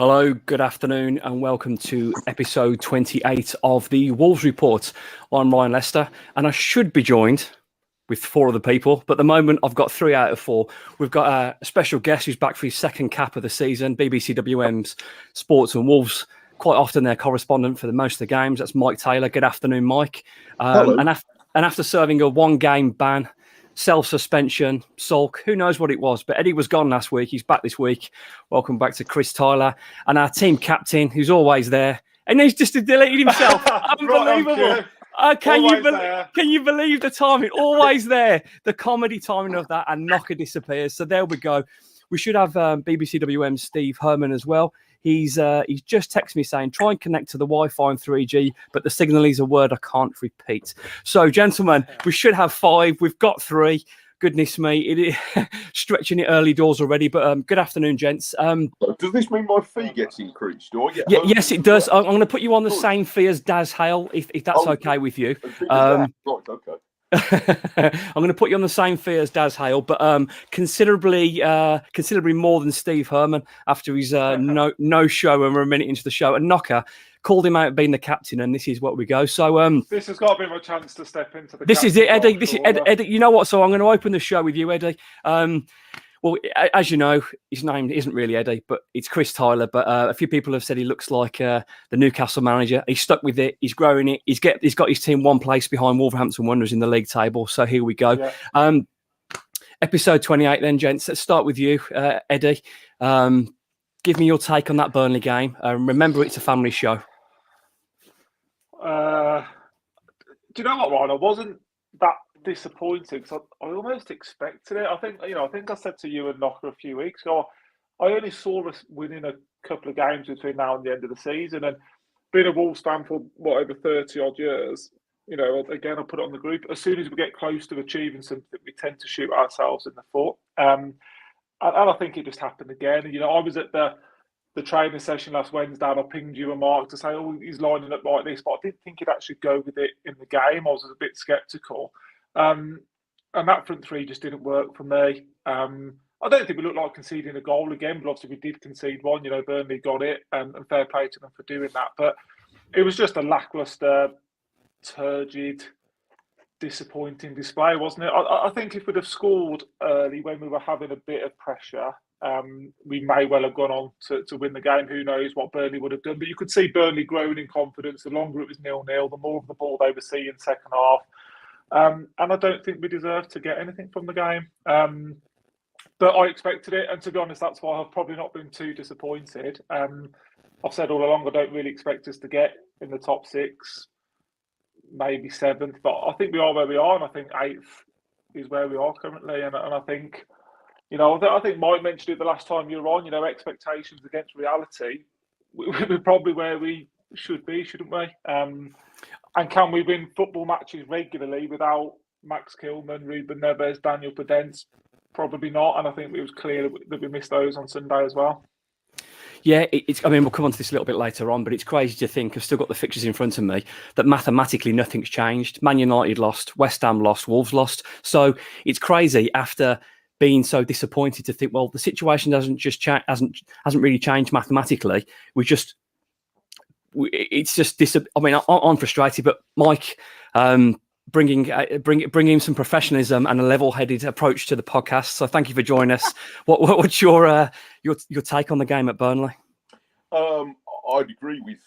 Hello, good afternoon, and welcome to episode 28 of the Wolves Report. I'm Ryan Lester, and I should be joined with four other people, but at the moment I've got 3 out of 4. We've got a special guest who's back for his second cap of the season, BBC WM's Sports and Wolves, quite often their correspondent for most of the games. That's Mike Taylor. Good afternoon, Mike. Hello. And after serving a one-game ban, self-suspension, sulk, who knows what it was, but Eddie was gone last week. He's back this week. Welcome back to Chris Tyler and our team captain, who's always there, and he's just deleted himself. Unbelievable. Can you believe the timing? Always there. The comedy timing of that, and Knocker disappears. So there we go. We should have BBC WM Steve Herman as well. He's just texted me saying, try and connect to the Wi-Fi and 3G, but the signal is a word I can't repeat. So, gentlemen, we should have 5. We've got 3. Goodness me, it is stretching it early doors already. But good afternoon, gents. Does this mean my fee gets increased? Do I get? Yes, it does. I'm going to put you on the same fee as Daz Hale, if that's okay with you. Right, okay. I'm going to put you on the same fee as Daz Hale, but considerably more than Steve Herman after his no show, and we're a minute into the show. And Knocker called him out being the captain, and this is what we go. So this has got to be my chance to step into the. This is it, Eddie. This is Eddie. You know what? So I'm going to open the show with you, Eddie. Well, as you know, his name isn't really Eddie, but it's Chris Tyler. But a few people have said he looks like the Newcastle manager. He's stuck with it. He's growing it. He's got his team one place behind Wolverhampton Wanderers in the league table. So here we go. Yeah. Episode 28 then, gents. Let's start with you, Eddie. Give me your take on that Burnley game. Remember, it's a family show. Do you know what, Ryan? I wasn't that disappointed because I almost expected it. I think I said to you and Knocker a few weeks ago, I only saw us winning a couple of games between now and the end of the season, and being a Wolves fan for over 30 odd years, again, I put it on the group. As soon as we get close to achieving something, we tend to shoot ourselves in the foot, and I think it just happened again. I was at the training session last Wednesday, and I pinged you a mark to say, oh, he's lining up like this, but I didn't think he'd actually go with it in the game. I was a bit sceptical. And that front three just didn't work for me. I don't think we looked like conceding a goal again, but obviously we did concede one. Burnley got it, and fair play to them for doing that. But it was just a lacklustre, turgid, disappointing display, wasn't it? I think if we'd have scored early when we were having a bit of pressure, we may well have gone on to win the game. Who knows what Burnley would have done? But you could see Burnley growing in confidence. The longer it was 0-0, the more of the ball they were seeing in second half. And I don't think we deserved to get anything from the game. But I expected it. And to be honest, that's why I've probably not been too disappointed. I've said all along, I don't really expect us to get in the top 6, maybe 7th. But I think we are where we are. And I think 8th is where we are currently. And I think, I think Mike mentioned it the last time you were on, expectations against reality. We're probably where we should be, shouldn't we? And can we win football matches regularly without Max Kilman, Ruben Neves, Daniel Podence? Probably not. And I think it was clear that we missed those on Sunday as well. Yeah, we'll come on to this a little bit later on, but it's crazy to think, I've still got the fixtures in front of me, that mathematically nothing's changed. Man United lost, West Ham lost, Wolves lost. So it's crazy after being so disappointed to think, well, the situation hasn't really changed mathematically. I'm frustrated, but Mike, bringing some professionalism and a level-headed approach to the podcast. So thank you for joining us. What's your take on the game at Burnley? I'd agree with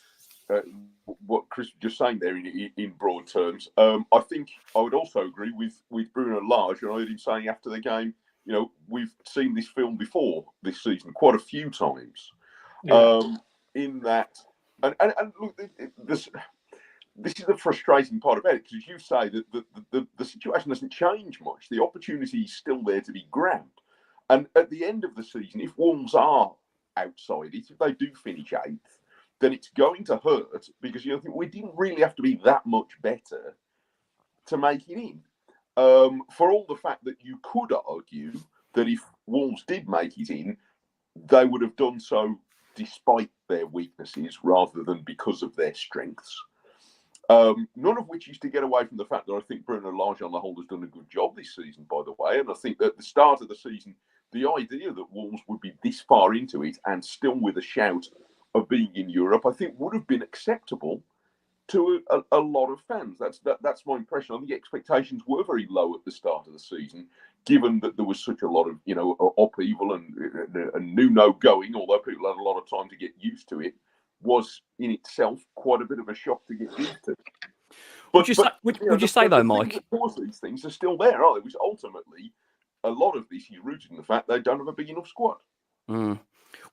what Chris was just saying there in broad terms. I think I would also agree with Bruno Lage, and I heard him saying after the game, we've seen this film before this season quite a few times. Yeah. In that. And look, this is the frustrating part about it, because as you say, the situation doesn't change much. The opportunity is still there to be grabbed. And at the end of the season, if Wolves are outside it, if they do finish 8th, then it's going to hurt, because we didn't really have to be that much better to make it in. For all the fact that you could argue that if Wolves did make it in, they would have done so despite their weaknesses rather than because of their strengths. None of which is to get away from the fact that I think Bruno Lage on the whole has done a good job this season, by the way. And I think that at the start of the season, the idea that Wolves would be this far into it and still with a shout of being in Europe, I think would have been acceptable to a lot of fans. That's my impression. I think the expectations were very low at the start of the season, given that there was such a lot of upheaval and Nuno going, although people had a lot of time to get used to it, was in itself quite a bit of a shock to get used to. Would you say though, Mike? Of course, these things are still there, aren't they? Which ultimately, a lot of this is rooted in the fact they don't have a big enough squad. Mm.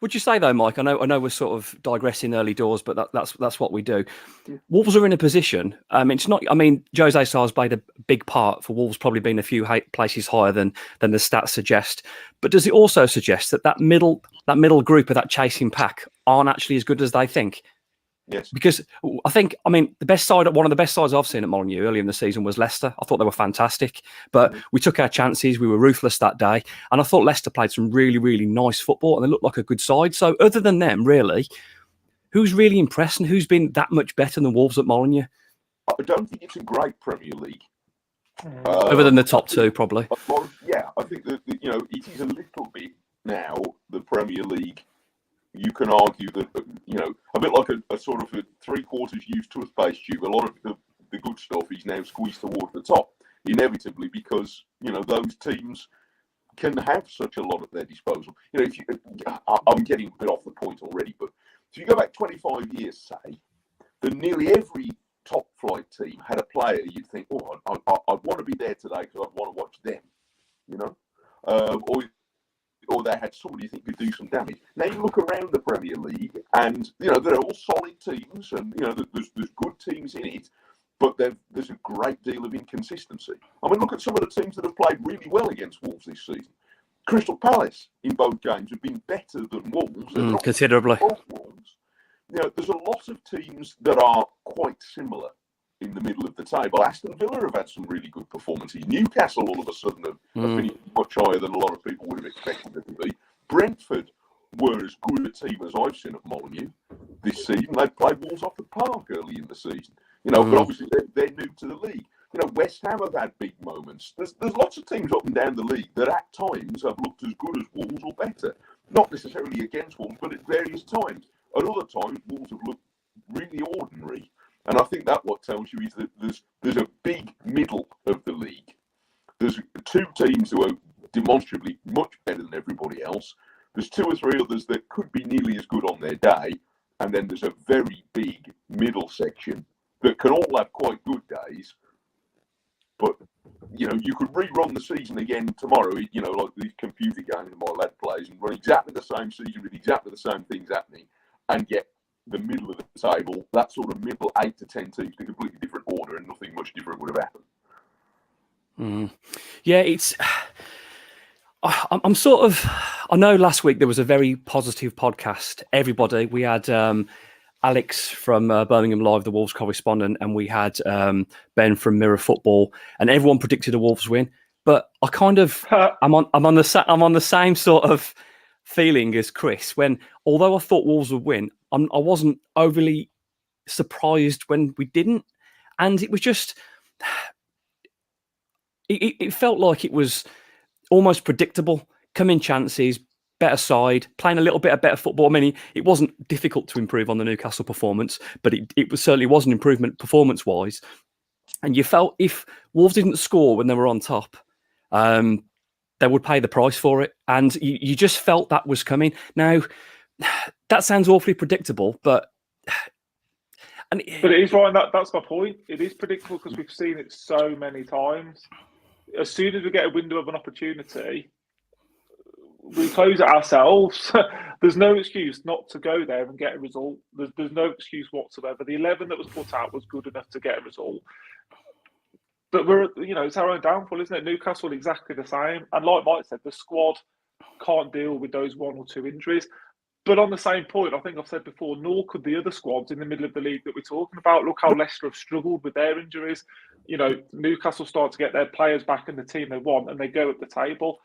Would you say though, Mike? I know we're sort of digressing early doors, but that's what we do. Yeah. Wolves are in a position. It's not. I mean, Jose Sarr's played a big part for Wolves, probably been a few places higher than the stats suggest. But does it also suggest that middle group of that chasing pack aren't actually as good as they think? Yes. Because I mean, one of the best sides I've seen at Molineux early in the season was Leicester. I thought they were fantastic, but we took our chances. We were ruthless that day. And I thought Leicester played some really, really nice football and they looked like a good side. So other than them, really, who's really impressed and who's been that much better than Wolves at Molineux? I don't think it's a great Premier League. Other than the top two, probably. Yeah, I think that, it is a little bit now, the Premier League. You can argue that, a bit like a sort of a three-quarters used toothpaste tube, a lot of the good stuff is now squeezed towards the top, inevitably, because, those teams can have such a lot at their disposal. I'm getting a bit off the point already, but if you go back 25 years, say, then nearly every top-flight team had a player you'd think, I'd want to be there today because I'd want to watch them, or they had somebody you think could do some damage. Now you look around the Premier League and, they're all solid teams and, there's good teams in it, but there's a great deal of inconsistency. I mean, look at some of the teams that have played really well against Wolves this season. Crystal Palace in both games have been better than Wolves. Considerably. Wolves. There's a lot of teams that are quite similar in the middle of the table. Aston Villa have had some really good performances. Newcastle all of a sudden have finished much higher than a lot of people would have expected them to be. Brentford were as good a team as I've seen at Molineux this season. They played Wolves off the park early in the season. But obviously they're new to the league. West Ham have had big moments. There's lots of teams up and down the league that at times have looked as good as Wolves or better. Not necessarily against Wolves, but at various times. At other times, Wolves have looked really ordinary. And I think that what tells you is that there's a big middle of the league. There's two teams who are demonstrably much better than everybody else. There's two or three others that could be nearly as good on their day. And then there's a very big middle section that can all have quite good days. But, you could rerun the season again tomorrow, like these computer games my lad plays, and run exactly the same season with exactly the same things happening and get the middle of the table, that sort of middle 8 to 10 teams in a completely different order, and nothing much different would have happened. Yeah, I'm sort of. I know last week there was a very positive podcast. Everybody, we had Alex from Birmingham Live, the Wolves correspondent, and we had Ben from Mirror Football, and everyone predicted a Wolves win. But I kind of, I'm on the same sort of feeling as Chris. When although I thought Wolves would win, I wasn't overly surprised when we didn't, and it was just. It felt like it was almost predictable. Coming chances, better side, playing a little bit of better football. I mean, it wasn't difficult to improve on the Newcastle performance, but it certainly was an improvement performance-wise. And you felt if Wolves didn't score when they were on top, they would pay the price for it. And you just felt that was coming. Now, that sounds awfully predictable, but it is right. That's my point. It is predictable because we've seen it so many times. As soon as we get a window of an opportunity, we close it ourselves. There's no excuse not to go there and get a result. There's no excuse whatsoever. The 11 that was put out was good enough to get a result. But it's our own downfall, isn't it? Newcastle exactly the same. And like Mike said, the squad can't deal with those one or two injuries. But on the same point, I think I've said before, nor could the other squads in the middle of the league that we're talking about. Look how Leicester have struggled with their injuries. Newcastle start to get their players back in the team they want, and they go up the table.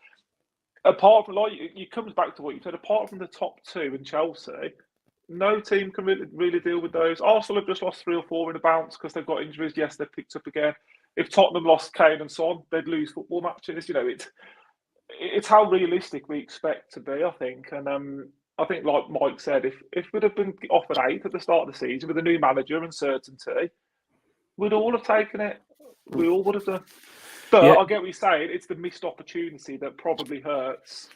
Apart from, it comes back to what you said, apart from the top two in Chelsea, no team can really deal with those. Arsenal have just lost 3 or 4 in a bounce because they've got injuries. Yes, they've picked up again. If Tottenham lost Kane and Son, they'd lose football matches. it's how realistic we expect to be, I think. And I think, like Mike said, if we'd have been offered 8th at the start of the season with a new manager and certainty, we'd all have taken it. We all would have done. But I get what you're saying. It's the missed opportunity that probably hurts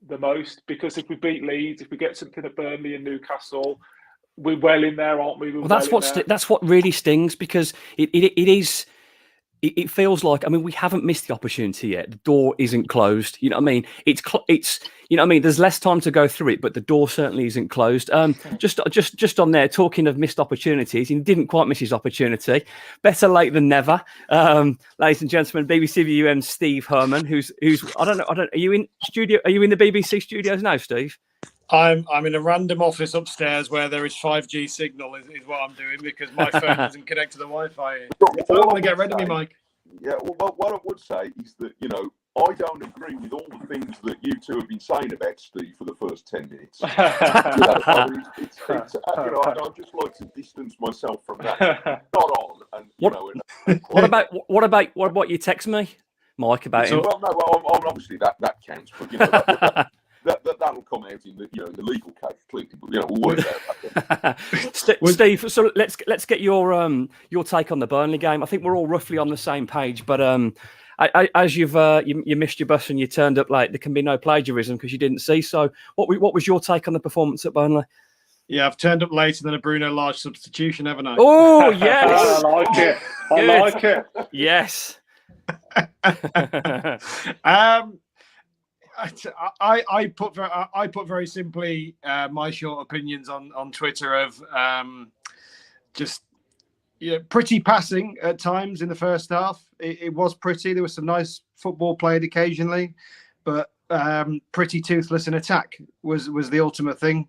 the most, because if we beat Leeds, if we get something at Burnley and Newcastle, we're well in there, aren't we? That's what really stings, because it feels like, I mean, we haven't missed the opportunity yet. The door isn't closed. You know what I mean? It's you know what I mean? There's less time to go through it, but the door certainly isn't closed. Just on there, talking of missed opportunities, he didn't quite miss his opportunity. Better late than never. Ladies and gentlemen, BBC VUM Steve Herman, who's I don't know, are you in studio? Are you in the BBC studios now, Steve? I'm in a random office upstairs where there is 5G signal is what I'm doing, because my phone doesn't connect to the Wi-Fi. I don't want to get rid of me, Mike. Yeah, well, what I would say is that, I don't agree with all the things that you two have been saying about Steve for the first 10 minutes. I'd just like to distance myself from that. Not on. And, what about you text me, Mike, about him? Well, no, obviously that counts, but that'll come out in the legal case, clearly. But we'll worry about that. Steve, so let's get your take on the Burnley game. I think we're all roughly on the same page, but as you missed your bus and you turned up late, there can be no plagiarism because you didn't see. So, what was your take on the performance at Burnley? Yeah, I've turned up later than a Bruno Lage substitution, haven't I? Oh yes, I like it. I like it. Yes. I put very simply my short opinions on Twitter of pretty passing at times in the first half. It was pretty. There was some nice football played occasionally, but pretty toothless in attack was the ultimate thing.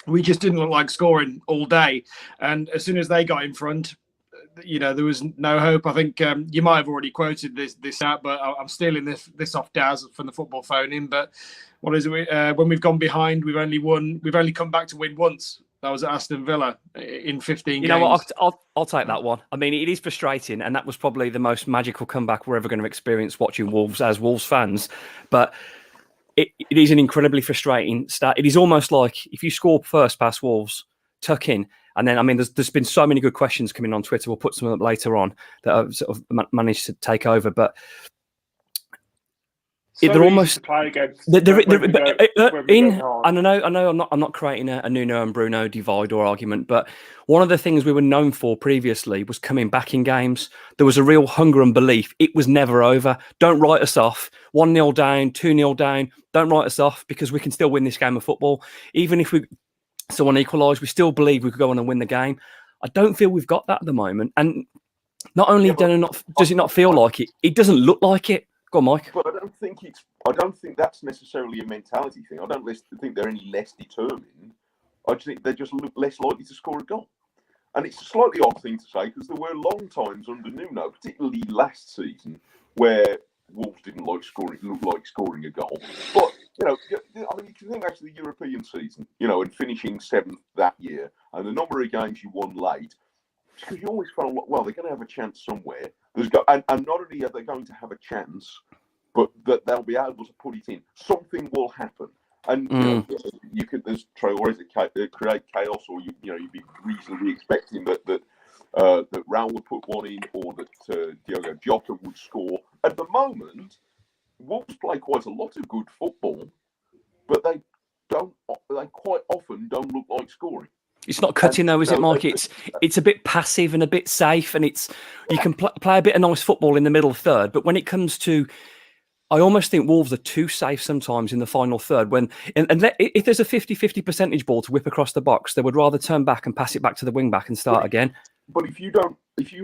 We just didn't look like scoring all day, and as soon as they got in front, there was no hope. I think you might have already quoted this out, but I'm stealing this off Daz from the football phone in. But what is it? When we've gone behind, we've only come back to win once. That was at Aston Villa in 15 games. You know what? I'll take that one. I mean, it is frustrating, and that was probably the most magical comeback we're ever going to experience watching Wolves as Wolves fans. But it is an incredibly frustrating start. It is almost like if you score first past Wolves, tuck in. And then, I mean, there's been so many good questions coming on Twitter. We'll put some up later on that I've sort of managed to take over. But they're almost play against. I know I'm not creating a Nuno and Bruno divide or argument, but one of the things we were known for previously was coming back in games. There was a real hunger and belief. It was never over. Don't write us off. 1-0 down, 2-0 down. Don't write us off, because we can still win this game of football. Even if someone equalise, we still believe we could go on and win the game. I don't feel we've got that at the moment. And not only does it not feel like it, it doesn't look like it. Go on, Mike. But I don't think that's necessarily a mentality thing. I don't think they're any less determined. I just think they're just less likely to score a goal. And it's a slightly odd thing to say, because there were long times under Nuno, particularly last season, where Wolves didn't look like scoring a goal. But I mean, you can think back to the European season, and finishing 7th that year, and the number of games you won late, because you always felt, well, they're going to have a chance somewhere. And not only are they going to have a chance, but that they'll be able to put it in. Something will happen. And you could create chaos, or you'd be reasonably expecting that Raul would put one in, or that Diogo Jota would score. At the moment, Wolves play quite a lot of good football, but they quite often don't look like scoring. It's not cutting though, is it, Mike? It's a bit passive and a bit safe, and you can play a bit of nice football in the middle third, but when it comes to, I almost think Wolves are too safe sometimes in the final third. If there's a 50-50 percentage ball to whip across the box, they would rather turn back and pass it back to the wing back and start again. But if you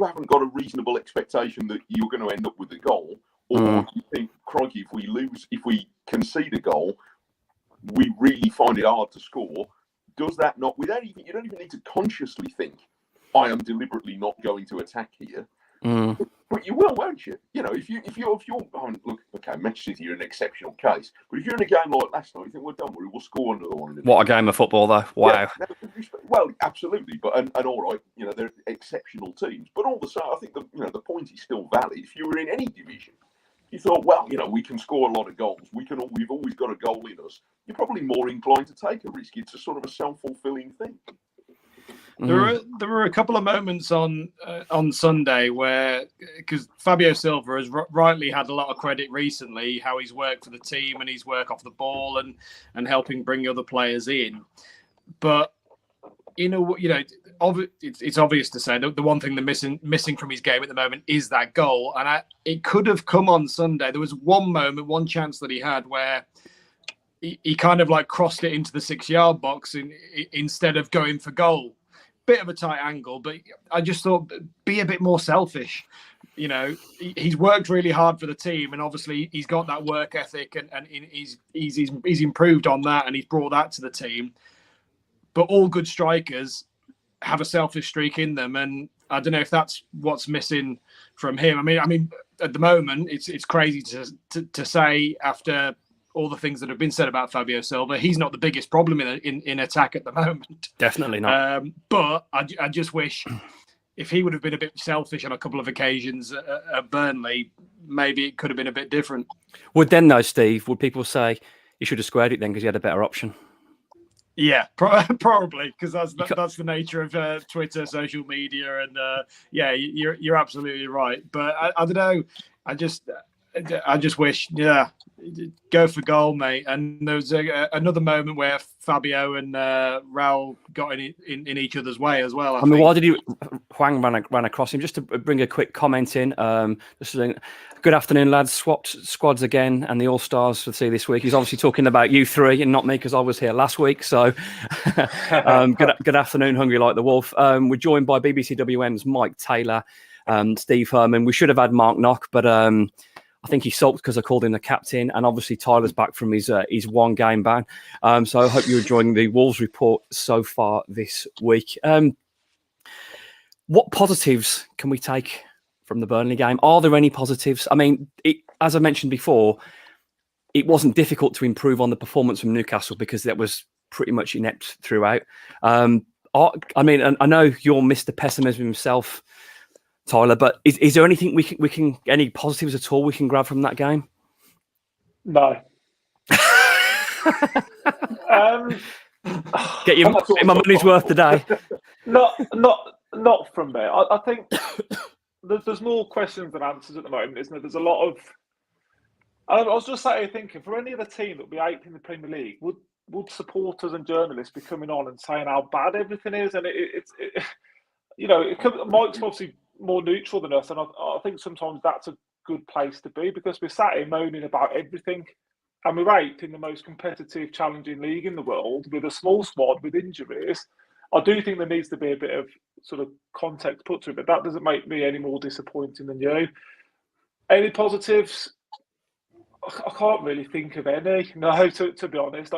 haven't got a reasonable expectation that you're going to end up with a goal, or you think, crikey, if we concede a goal, we really find it hard to score. Does that not? You don't even need to consciously think, I am deliberately not going to attack here. But you will, won't you? If you're look, okay, Manchester City are an exceptional case, but if you're in a game like last night, you think, well, don't worry, we'll score another one. What a game of football, though! Wow. Yeah, well, absolutely, but and all right, they're exceptional teams, but all the same, I think the point is still valid. If you were in any division, you thought, well, we can score a lot of goals. We've always got a goal in us. You're probably more inclined to take a risk. It's a sort of a self-fulfilling thing. There were a couple of moments on Sunday where, because Fabio Silva has rightly had a lot of credit recently, how he's worked for the team and his work off the ball and helping bring other players in. But it's obvious to say that the one thing they're missing from his game at the moment is that goal, and it could have come on Sunday. There was one chance that he had where he kind of like crossed it into the 6-yard box instead of going for goal. Bit of a tight angle, but I just thought be a bit more selfish. He's worked really hard for the team, and obviously he's got that work ethic, and he's improved on that, and he's brought that to the team. But all good strikers have a selfish streak in them, and I don't know if that's what's missing from him. I mean, at the moment, it's crazy to say after all the things that have been said about Fabio Silva, he's not the biggest problem in attack at the moment. Definitely not. But I just wish if he would have been a bit selfish on a couple of occasions at Burnley, maybe it could have been a bit different. Would people say you should have squared it then because you had a better option? Yeah, probably, because that's the nature of Twitter, social media, and you're absolutely right. But I don't know. I just wish, go for goal, mate. And there was another moment where Fabio and Raul got in each other's way as well. I mean, why did Hwang ran across him? Just to bring a quick comment in. Just saying, good afternoon, lads. Swapped squads again, and the All Stars for see this week. He's obviously talking about you three and not me because I was here last week. So, good afternoon, Hungry Like the Wolf. We're joined by BBCWM's Mike Taylor, Steve Herman. We should have had Mark Knock, but I think he sulked because I called him the captain, and obviously Tyler's back from his 1-game ban. So I hope you're enjoying the Wolves report so far this week. What positives can we take from the Burnley game? Are there any positives? I mean, as I mentioned before, it wasn't difficult to improve on the performance from Newcastle because that was pretty much inept throughout. I mean, I know you're Mr. Pessimism himself, Tyler, but is there anything we can any positives at all we can grab from that game? No. Get my money's worth today. Not from me. I think there's more questions than answers at the moment, isn't there? There's a lot of. I was just thinking, for any other team that would be 8th in the Premier League, would supporters and journalists be coming on and saying how bad everything is? And Mike's obviously more neutral than us, and I think sometimes that's a good place to be because we're sat here moaning about everything, and we're 8th in the most competitive, challenging league in the world with a small squad with injuries. I do think there needs to be a bit of sort of context put to it, but that doesn't make me any more disappointing than you. Any positives? I can't really think of any. No, to be honest.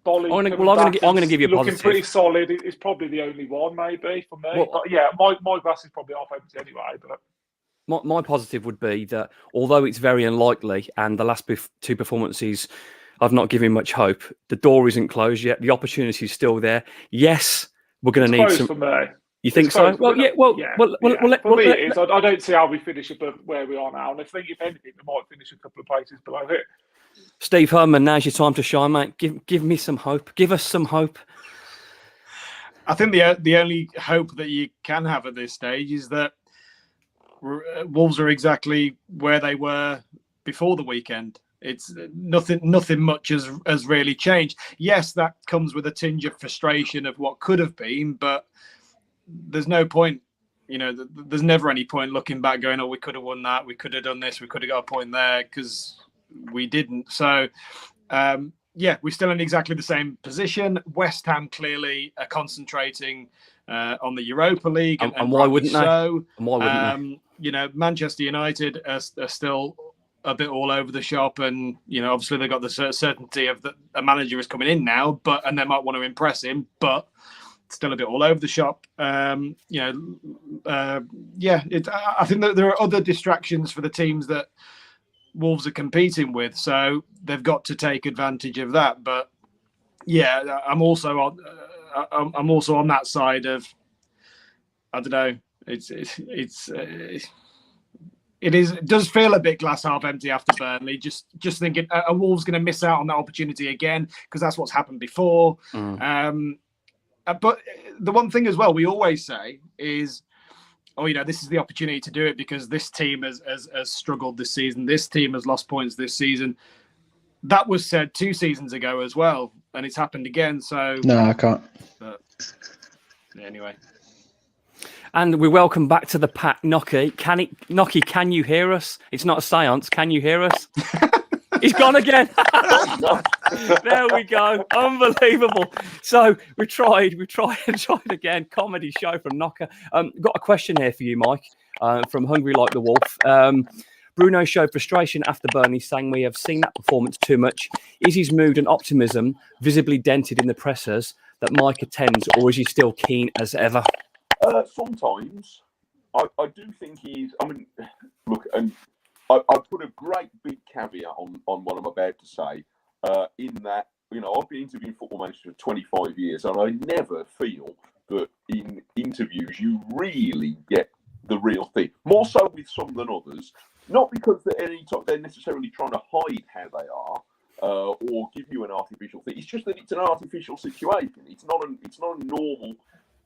I'm going to give you a looking positive. Pretty solid. It's probably the only one, maybe for me. Well, but yeah, my glass is probably half empty anyway. But my positive would be that although it's very unlikely, and the last 2 performances, I've not given much hope. The door isn't closed yet. The opportunity is still there. Yes, we're going to need some. For me. You think so? Well, yeah. Well, for me, it is. I don't see how we finish above where we are now. And I think, if anything, we might finish a couple of places below it. Steve Herman, now's your time to shine, mate. Give me some hope. Give us some hope. I think the only hope that you can have at this stage is that Wolves are exactly where they were before the weekend. It's nothing much has really changed. Yes, that comes with a tinge of frustration of what could have been, but there's no point. There's never any point looking back going, oh, we could have won that, we could have done this, we could have got a point there, because we didn't. So, we're still in exactly the same position. West Ham clearly are concentrating on the Europa League, and why wouldn't they? So, and why wouldn't they? Manchester United are still a bit all over the shop, and obviously they've got the certainty of that a manager is coming in now, and they might want to impress him, but still a bit all over the shop. I think that there are other distractions for the teams that Wolves are competing with, so they've got to take advantage of that. But yeah, I'm also on that side of, I don't know. It does feel a bit glass half empty after Burnley. Just thinking, are Wolves going to miss out on that opportunity again? Because that's what's happened before. But the one thing as well we always say is, this is the opportunity to do it because this team has struggled this season. This team has lost points this season. That was said 2 seasons ago as well, and it's happened again. So no, I can't. But anyway. And we welcome back to the pack, Nocky. Nocky, can you hear us? It's not a seance. Can you hear us? He's gone again. There we go. Unbelievable. So we tried again. Comedy show from Knocker. Got a question here for you, Mike, from Hungry Like the Wolf. Bruno showed frustration after Burnley, saying we have seen that performance too much. Is his mood and optimism visibly dented in the pressers that Mike attends, or is he still keen as ever? Sometimes I do think he's. I mean, look, and I put a great big caveat on what I'm about to say. In that, I've been interviewing football managers for 25 years, and I never feel that in interviews you really get the real thing. More so with some than others, not because they're necessarily trying to hide how they are. Or give you an artificial thing. It's just that it's an artificial situation. It's not a normal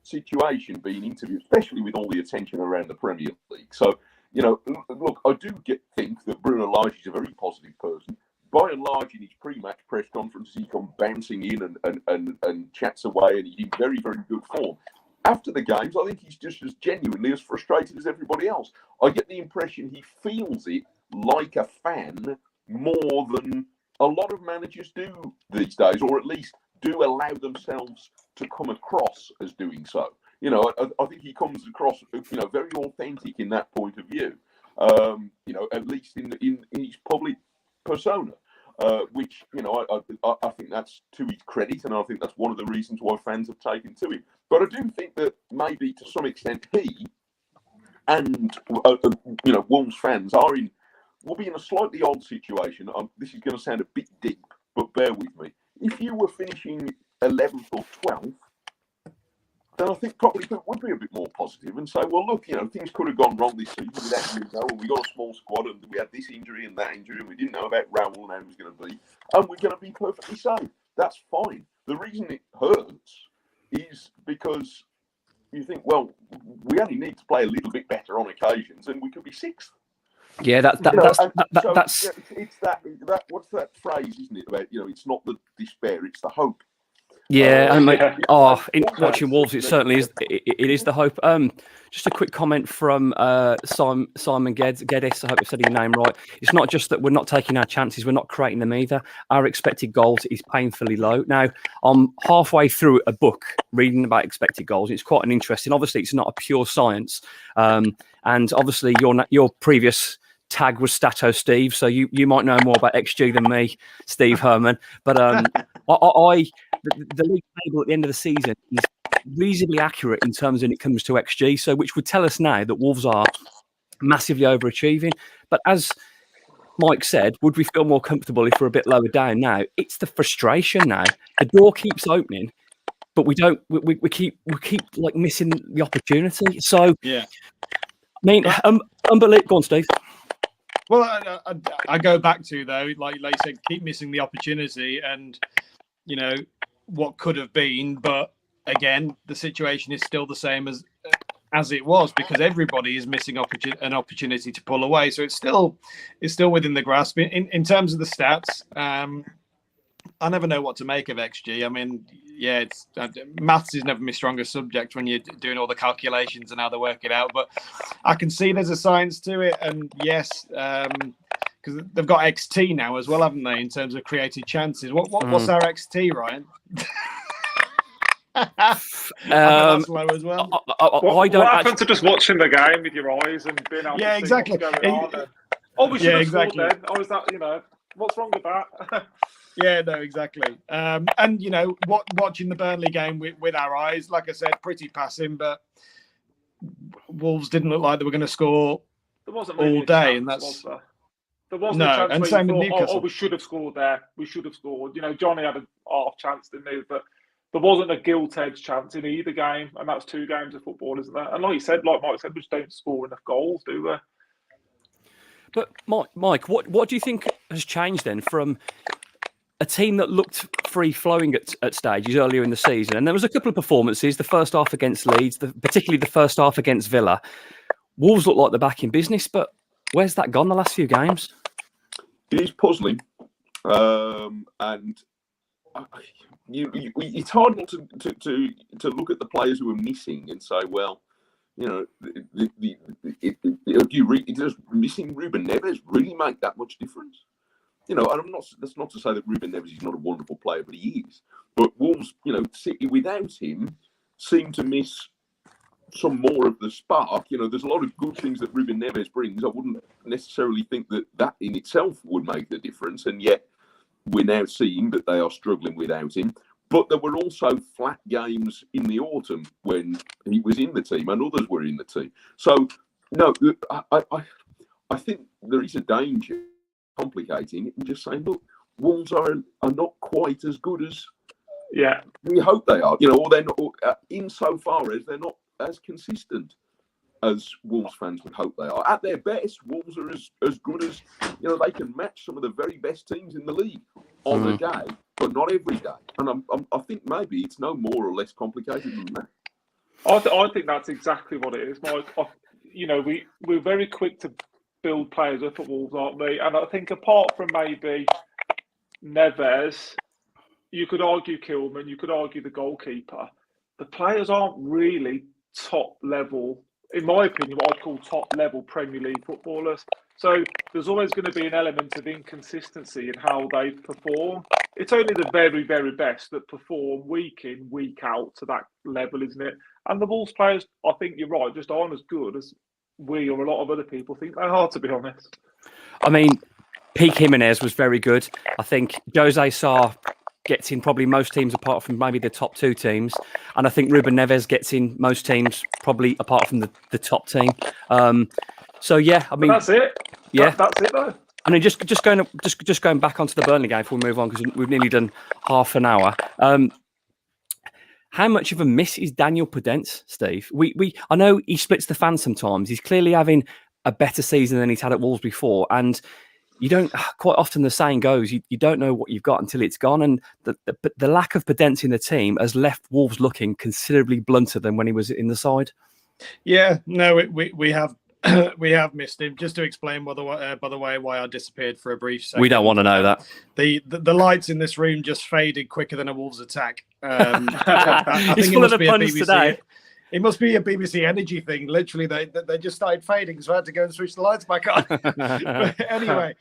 situation being interviewed, especially with all the attention around the Premier League. So, look, I do think that Bruno Lage is a very positive person. By and large, in his pre-match press conferences, he comes bouncing in and chats away, and he's in very, very good form. After the games, I think he's just as genuinely as frustrated as everybody else. I get the impression he feels it like a fan more than a lot of managers do these days, or at least do allow themselves to come across as doing so. I think he comes across, very authentic in that point of view. At least in his public persona, which I think that's to his credit, and I think that's one of the reasons why fans have taken to him. But I do think that maybe to some extent he and Wolves fans will be in a slightly odd situation. This is going to sound a bit deep, but bear with me. If you were finishing 11th or 12th, then I think probably people would be a bit more positive and say, well, look, things could have gone wrong this season. We actually know, we got a small squad and we had this injury and that injury and we didn't know about Raul and how he was going to be, and we're going to be perfectly safe. That's fine. The reason it hurts is because you think, well, we only need to play a little bit better on occasions and we could be 6th. Yeah, that's it's that what's that phrase, isn't it? About it's not the despair, it's the hope. Yeah, watching Wolves, it certainly is. It is the hope. Just a quick comment from Simon Geddes. I hope I said your name right. It's not just that we're not taking our chances; we're not creating them either. Our expected goals is painfully low. Now, I'm halfway through a book reading about expected goals. It's quite an interesting. Obviously, it's not a pure science, and obviously, your previous tag was Stato Steve, so you might know more about XG than me, Steve Herman. But the league table at the end of the season is reasonably accurate in terms when it comes to XG, so which would tell us now that Wolves are massively overachieving. But as Mike said, would we feel more comfortable if we're a bit lower down now? It's the frustration now. The door keeps opening, but we don't. We keep like missing the opportunity. So yeah, I mean, unbelievable. Go on, Steve. Well, I go back to though, like you said, keep missing the opportunity, and what could have been, but again, the situation is still the same as it was because everybody is missing an opportunity to pull away. So it's still within the grasp. In terms of the stats, I never know what to make of XG. I mean, yeah, maths is never my strongest subject when you're doing all the calculations and how they work it out. But I can see there's a science to it, and yes, because they've got XT now as well, haven't they? In terms of created chances, what's our XT, Ryan? That's low as well. What happened to just watching the game with your eyes and being able to see what's going on? We should have scored then. I was that, what's wrong with that? Yeah, no, exactly. And watching the Burnley game with our eyes, like I said, pretty passing, but Wolves didn't look like they were going to score all day, and that's. There wasn't a chance and same with Newcastle. We should have scored there. We should have scored. Johnny had a half chance, didn't he? But there wasn't a gilt-edged chance in either game, and that's 2 games of football, isn't there? And like Mike said, we just don't score enough goals, do we? But Mike, what do you think has changed then from a team that looked free-flowing at stages earlier in the season? And there was a couple of performances, the first half against Leeds, particularly the first half against Villa. Wolves look like they're back in business, but where's that gone the last few games? It is puzzling. And it's hard not to look at the players who are missing and say, well, does missing Ruben Neves really make that much difference? And that's not to say that Ruben Neves is not a wonderful player, but he is. But Wolves, City without him seem to miss some more of the spark. There's a lot of good things that Ruben Neves brings. I wouldn't necessarily think that in itself would make the difference, and yet we're now seeing that they are struggling without him. But there were also flat games in the autumn when he was in the team and others were in the team. So, no, I think there is a danger complicating it and just saying, look, Wolves are not quite as good as we hope they are. Or they're not, insofar as they're not as consistent as Wolves fans would hope they are. At their best, Wolves are as good as, they can match some of the very best teams in the league on a day, but not every day. And I think maybe it's no more or less complicated than that. I think that's exactly what it is, Mike. We're very quick to build players up at Wolves, aren't we? And I think apart from maybe Neves, you could argue Kilman, you could argue the goalkeeper. The players aren't really top level, in my opinion, what I'd call top level Premier League footballers. So there's always going to be an element of inconsistency in how they perform. It's only the very, very best that perform week in, week out to that level, isn't it? And the Wolves players, I think you're right, just aren't as good as we or a lot of other people think they are, to be honest. I mean, peak Jimenez was very good. I think Jose Sarr gets in probably most teams apart from maybe the top two teams. And I think Ruben Neves gets in most teams probably apart from the top team. So, yeah, I mean... But that's it. Yeah. That's it, though. I mean, just going back onto the Burnley game before we move on, because we've nearly done half an hour. How much of a miss is Daniel Podence, Steve? I know he splits the fans sometimes. He's clearly having a better season than he's had at Wolves before. And you don't, quite often the saying goes, you don't know what you've got until it's gone. And the lack of Podence in the team has left Wolves looking considerably blunter than when he was in the side. Yeah, no, we have we have missed him. Just to explain, by the way, why I disappeared for a brief second. We don't want to know that. The lights in this room just faded quicker than a Wolves attack. I He's think full of the puns today. It must be a BBC Energy thing. Literally, they just started fading, so I had to go and switch the lights back on. But anyway,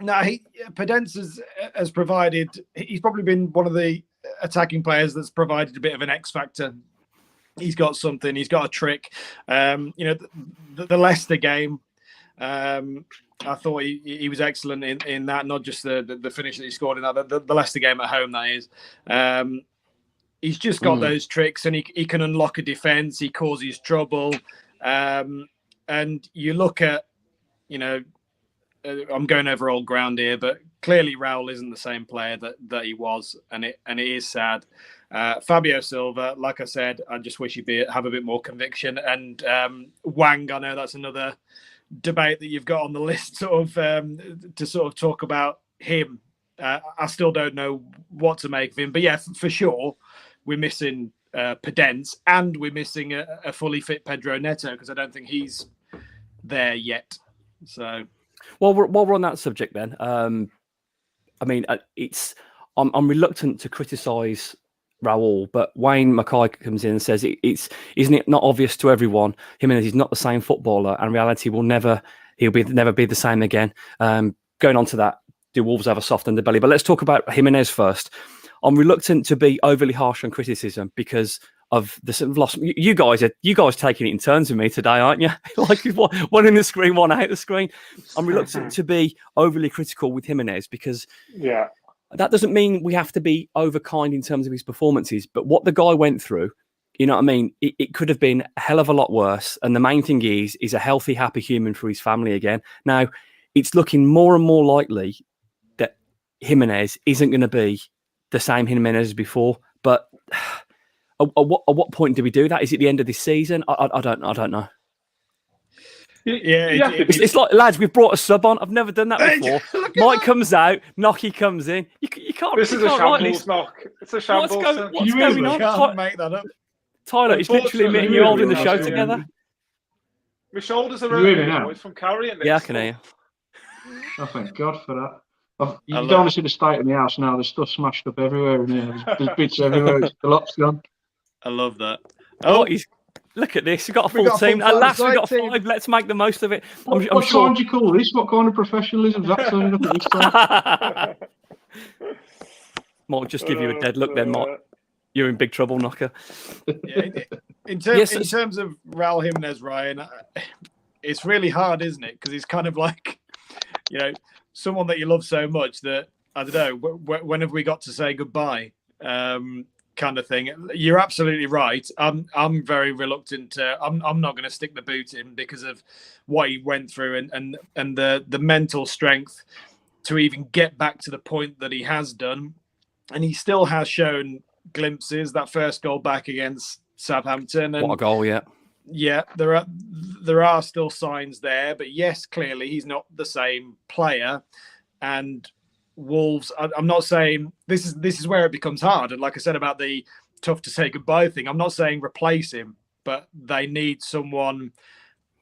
Podence has provided. He's probably been one of the attacking players that's provided a bit of an X factor. He's got something. He's got a trick. The Leicester game, I thought he was excellent in that. Not just the finish that he scored in that. The Leicester game at home, that is. He's just got those tricks, and he can unlock a defence. He causes trouble. And you look at, I'm going over old ground here, but clearly Raul isn't the same player that he was, and it is sad. Fabio Silva, like I said, I just wish he'd have a bit more conviction. And Hwang, I know that's another debate that you've got on the list, to talk about him. I still don't know what to make of him, but yeah, for sure, we're missing Podence, and we're missing a fully fit Pedro Neto, because I don't think he's there yet. So, while we're on that subject, then, I'm reluctant to criticise Raul, but Wayne Mackay comes in and says isn't it not obvious to everyone Jimenez is not the same footballer, and reality he'll never be the same again. Going on to that, do Wolves have a soft underbelly? But let's talk about Jimenez first. I'm reluctant to be overly harsh on criticism because of the sort of loss. You guys taking it in turns with me today, aren't you? Like one in the screen, one out the screen. I'm reluctant to be overly critical with Jimenez because that doesn't mean we have to be overkind in terms of his performances. But what the guy went through, you know what I mean? It could have been a hell of a lot worse. And the main thing is a healthy, happy human for his family again. Now, it's looking more and more likely that Jimenez isn't going to be the same Jimenez as before. But at what point do we do that? Is it the end of this season? I don't know. It's like, lads, we've brought a sub on. I've never done that before. Mike comes out, Knocky comes in. You can't. This is a shambles, Knock. It's a shambles. What's going on? Can't make that up. Tyler, it's literally me and you holding the show together. My shoulders are hurting, boys, from carrying this. Yeah, I can hear you. Oh, thank God for that. You don't want to see the state of my house now. There's stuff smashed up everywhere in here. There's bits everywhere. The lot's gone. I love that. Look at this. We've got a full team. At last, we've got 5. Let's make the most of it. I'm What sure. time do you call this? What kind of professionalism is that turning up at this time? Might just give you a dead look then, Mike. You're in big trouble, Knocker. In terms of Raul Jimenez, Ryan, it's really hard, isn't it? Because he's kind of like, someone that you love so much that, I don't know, when have we got to say goodbye? Kind of thing. You're absolutely right. I'm very reluctant. I'm not going to stick the boot in because of what he went through and the mental strength to even get back to the point that he has done. And he still has shown glimpses. That first goal back against Southampton. And what a goal, yeah. Yeah, there are still signs there, but yes, clearly he's not the same player. And Wolves, I'm not saying this is where it becomes hard. And like I said about the tough to say goodbye thing, I'm not saying replace him, but they need someone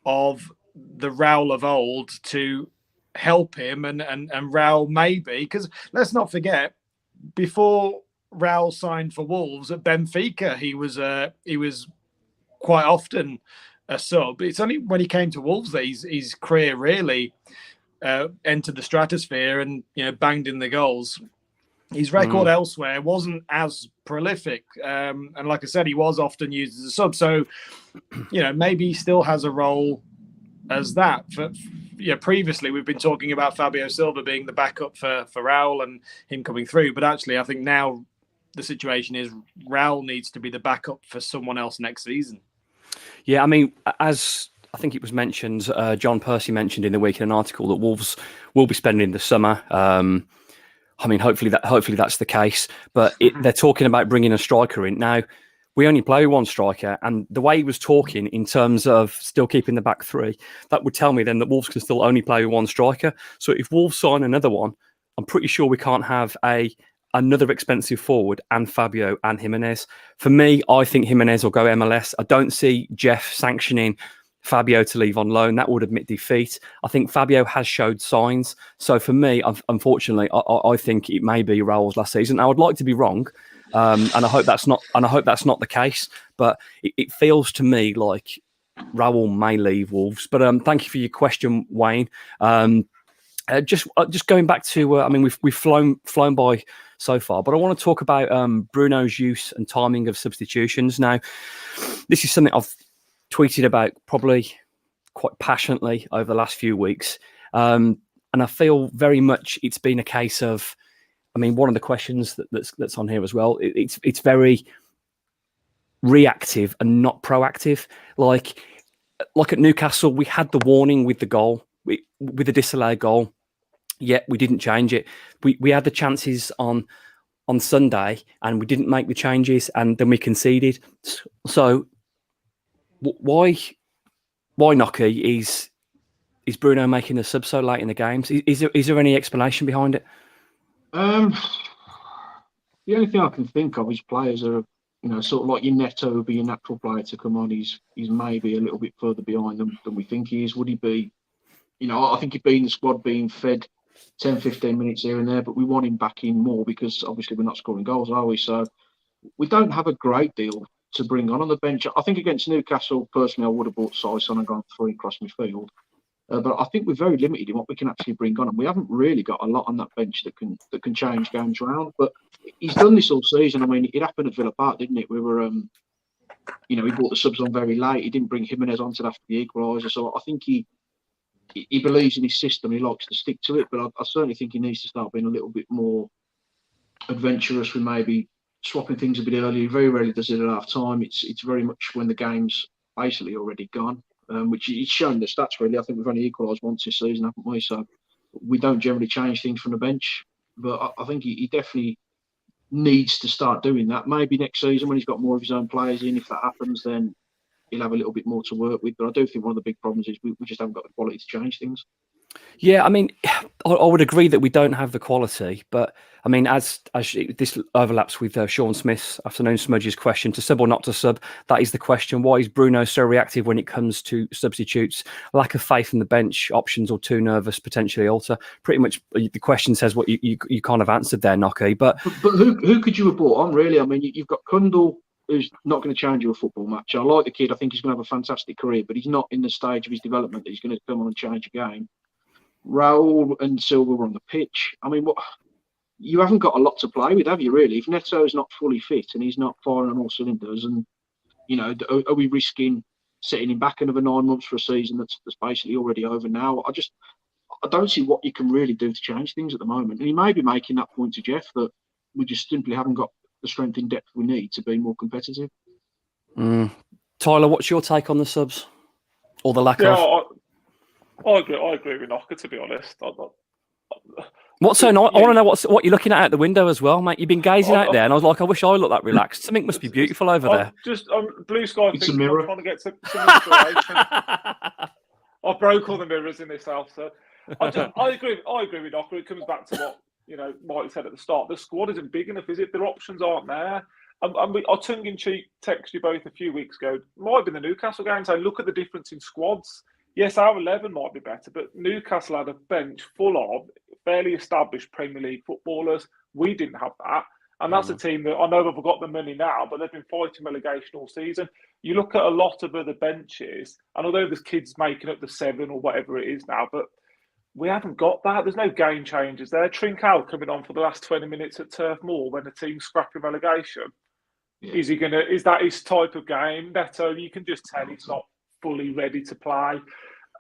of the Raul of old to help him and Raul maybe, because let's not forget, before Raul signed for Wolves at Benfica, he was quite often a sub. It's only when he came to Wolves that his career really entered the stratosphere and banged in the goals. His record elsewhere wasn't as prolific, and like I said, he was often used as a sub. So, maybe he still has a role as that. Previously we've been talking about Fabio Silva being the backup for Raul and him coming through, but actually I think now the situation is Raul needs to be the backup for someone else next season. Yeah, I mean, as I think it was mentioned, John Percy mentioned in the week in an article that Wolves will be spending the summer. I mean, hopefully that's the case. But they're talking about bringing a striker in. Now, we only play one striker, and the way he was talking in terms of still keeping the back three, that would tell me then that Wolves can still only play with one striker. So if Wolves sign another one, I'm pretty sure we can't have another expensive forward and Fabio and Jimenez. For me, I think Jimenez will go MLS. I don't see Jeff sanctioning Fabio to leave on loan. That would admit defeat. I think Fabio has showed signs. So for me, unfortunately, I think it may be Raul's last season. I would like to be wrong, and I hope that's not the case. But it feels to me like Raul may leave Wolves. But thank you for your question, Wayne. Just going back to, I mean, we've flown by so far, but I want to talk about Bruno's use and timing of substitutions. Now, this is something I've tweeted about probably quite passionately over the last few weeks, and I feel very much it's been a case of, I mean, one of the questions that's on here as well, it's very reactive and not proactive. Like at Newcastle, we had the warning with the goal, with the disallowed goal, yet we didn't change it. We had the chances on Sunday and we didn't make the changes, and then we conceded. So why Knocky is Bruno making the sub so late in the games? Is there any explanation behind it? The only thing I can think of is players are, sort of like your Neto would be your natural player to come on. He's maybe a little bit further behind them than we think he is. Would he be? I think he'd be in the squad being fed 10, 15 minutes here and there, but we want him back in more because obviously we're not scoring goals, are we? So we don't have a great deal to bring on the bench. I think against Newcastle, personally, I would have bought Sison and gone 3 across midfield. But I think we're very limited in what we can actually bring on, and we haven't really got a lot on that bench that can change games around. But he's done this all season. I mean, it happened at Villa Park, didn't it? We were, he brought the subs on very late. He didn't bring Jimenez on till after the equaliser. So I think he believes in his system. He likes to stick to it. But I certainly think he needs to start being a little bit more adventurous with maybe swapping things a bit earlier. He very rarely does it at half time. It's very much when the game's basically already gone. Which he's shown the stats really. I think we've only equalised once this season, haven't we? So we don't generally change things from the bench. But I think he definitely needs to start doing that. Maybe next season when he's got more of his own players in, if that happens, then he'll have a little bit more to work with. But I do think one of the big problems is we just haven't got the quality to change things. Yeah, I mean, I would agree that we don't have the quality, but I mean, as this overlaps with Sean Smith's afternoon smudges question, to sub or not to sub, that is the question. Why is Bruno so reactive when it comes to substitutes? Lack of faith in the bench options, or too nervous, potentially alter? Pretty much the question says what you kind of answered there, Nocky. But who could you have brought on, really? I mean, you've got Kundal, who's not going to change you a football match. I like the kid. I think he's going to have a fantastic career, but he's not in the stage of his development that he's going to come on and change a game. Raul and Silva were on the pitch. I mean, you haven't got a lot to play with, have you, really? If Neto's not fully fit and he's not firing on all cylinders, and, you know, are we risking setting him back another 9 months for a season that's basically already over now? I don't see what you can really do to change things at the moment. And he may be making that point to Jeff that we just simply haven't got the strength in depth we need to be more competitive. Tyler, what's your take on the subs? Or the lack of? I agree with Knocker, to be honest. What's so nice? I want to know what you're looking at the window as well, mate. You've been gazing out there, and I was like, I wish I looked that relaxed. Something must be beautiful over there. Just blue sky. It's a mirror. I'm trying to get some inspiration. I broke all the mirrors in this house, so I agree with Knocker. It comes back to what Mike said at the start. The squad isn't big enough, is it? Their options aren't there. And I tongue-in-cheek texted you both a few weeks ago. Might have been the Newcastle game, saying, look at the difference in squads. Yes, our 11 might be better, but Newcastle had a bench full of fairly established Premier League footballers. We didn't have that. And that's a team that I know they've got the money now, but they've been fighting relegation all season. You look at a lot of other benches, and although there's kids making up the 7 or whatever it is now, but we haven't got that. There's no game changers there. Trincao coming on for the last 20 minutes at Turf Moor when the team's scrapping relegation. Yeah. Is that his type of game? Neto, you can just tell he's not fully ready to play.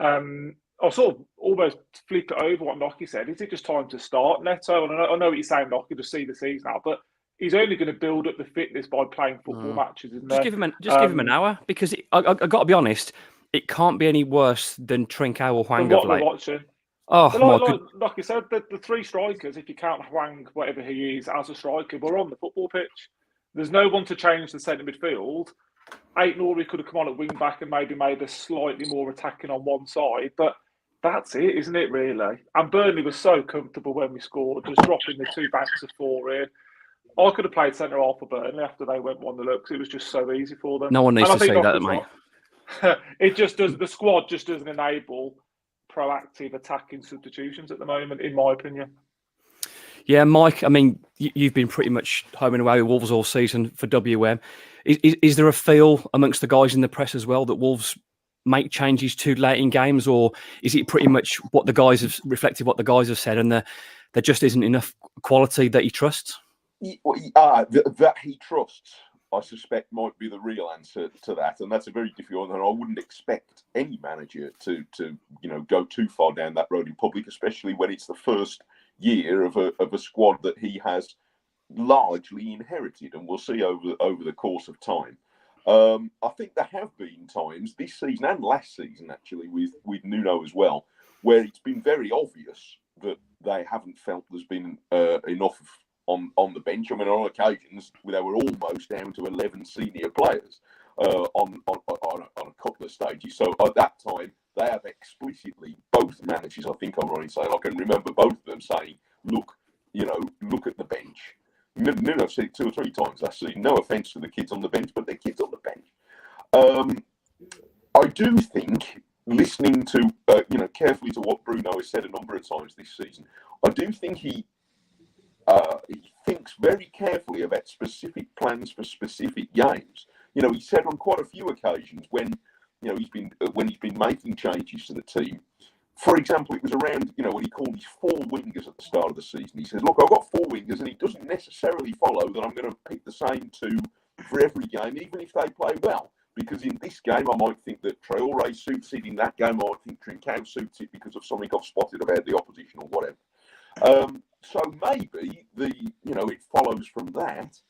I'll sort of almost flip it over what Nocky said. Is it just time to start Neto? And I know what you're saying, Nocky, to see the season now, but he's only going to build up the fitness by playing football matches, isn't just give him an hour, because I got to be honest, it can't be any worse than Trincao or Hwang of late. Watching. Oh, like you said, the 3 strikers, if you count Hwang, whatever he is, as a striker, we're on the football pitch. There's no one to change the centre midfield. Aït-Nouri could have come on at wing back and maybe made us slightly more attacking on one side, but that's it, isn't it, really? And Burnley was so comfortable when we scored, just dropping the 2 banks of 4 in. I could have played centre half for Burnley after they went 1-0 because it was just so easy for them. No one needs to say that, mate. It just does. The squad just doesn't enable proactive attacking substitutions at the moment, in my opinion. Yeah, Mike, I mean, you've been pretty much home and away with Wolves all season for WM. Is there a feel amongst the guys in the press as well that Wolves make changes too late in games, or is it pretty much what the guys have reflected, what the guys have said, and there just isn't enough quality that he trusts? That he trusts, I suspect, might be the real answer to that, and that's a very difficult one. And I wouldn't expect any manager to go too far down that road in public, especially when it's the first year of a squad that he has largely inherited, and we'll see over the course of time. I think there have been times this season and last season, actually, with Nuno as well, where it's been very obvious that they haven't felt there's been enough on the bench. I mean, on occasions they were almost down to 11 senior players on a couple of stages. So at that time, they have explicitly, both managers, I think I'm right in saying, I can remember both of them saying, look at the bench. Nuno said it 2 or 3 times last season. No offence to the kids on the bench, but they're kids on the bench. I do think, listening to carefully to what Bruno has said a number of times this season, I do think he thinks very carefully about specific plans for specific games. He said on quite a few occasions when he's been making changes to the team. For example, it was around, when he called his 4 wingers at the start of the season. He says, look, I've got 4 wingers, and it doesn't necessarily follow that I'm going to pick the same 2 for every game, even if they play well. Because in this game, I might think that Traoré suits it. In that game, I might think Trincao suits it because of something I've spotted about the opposition or whatever. So maybe it follows from that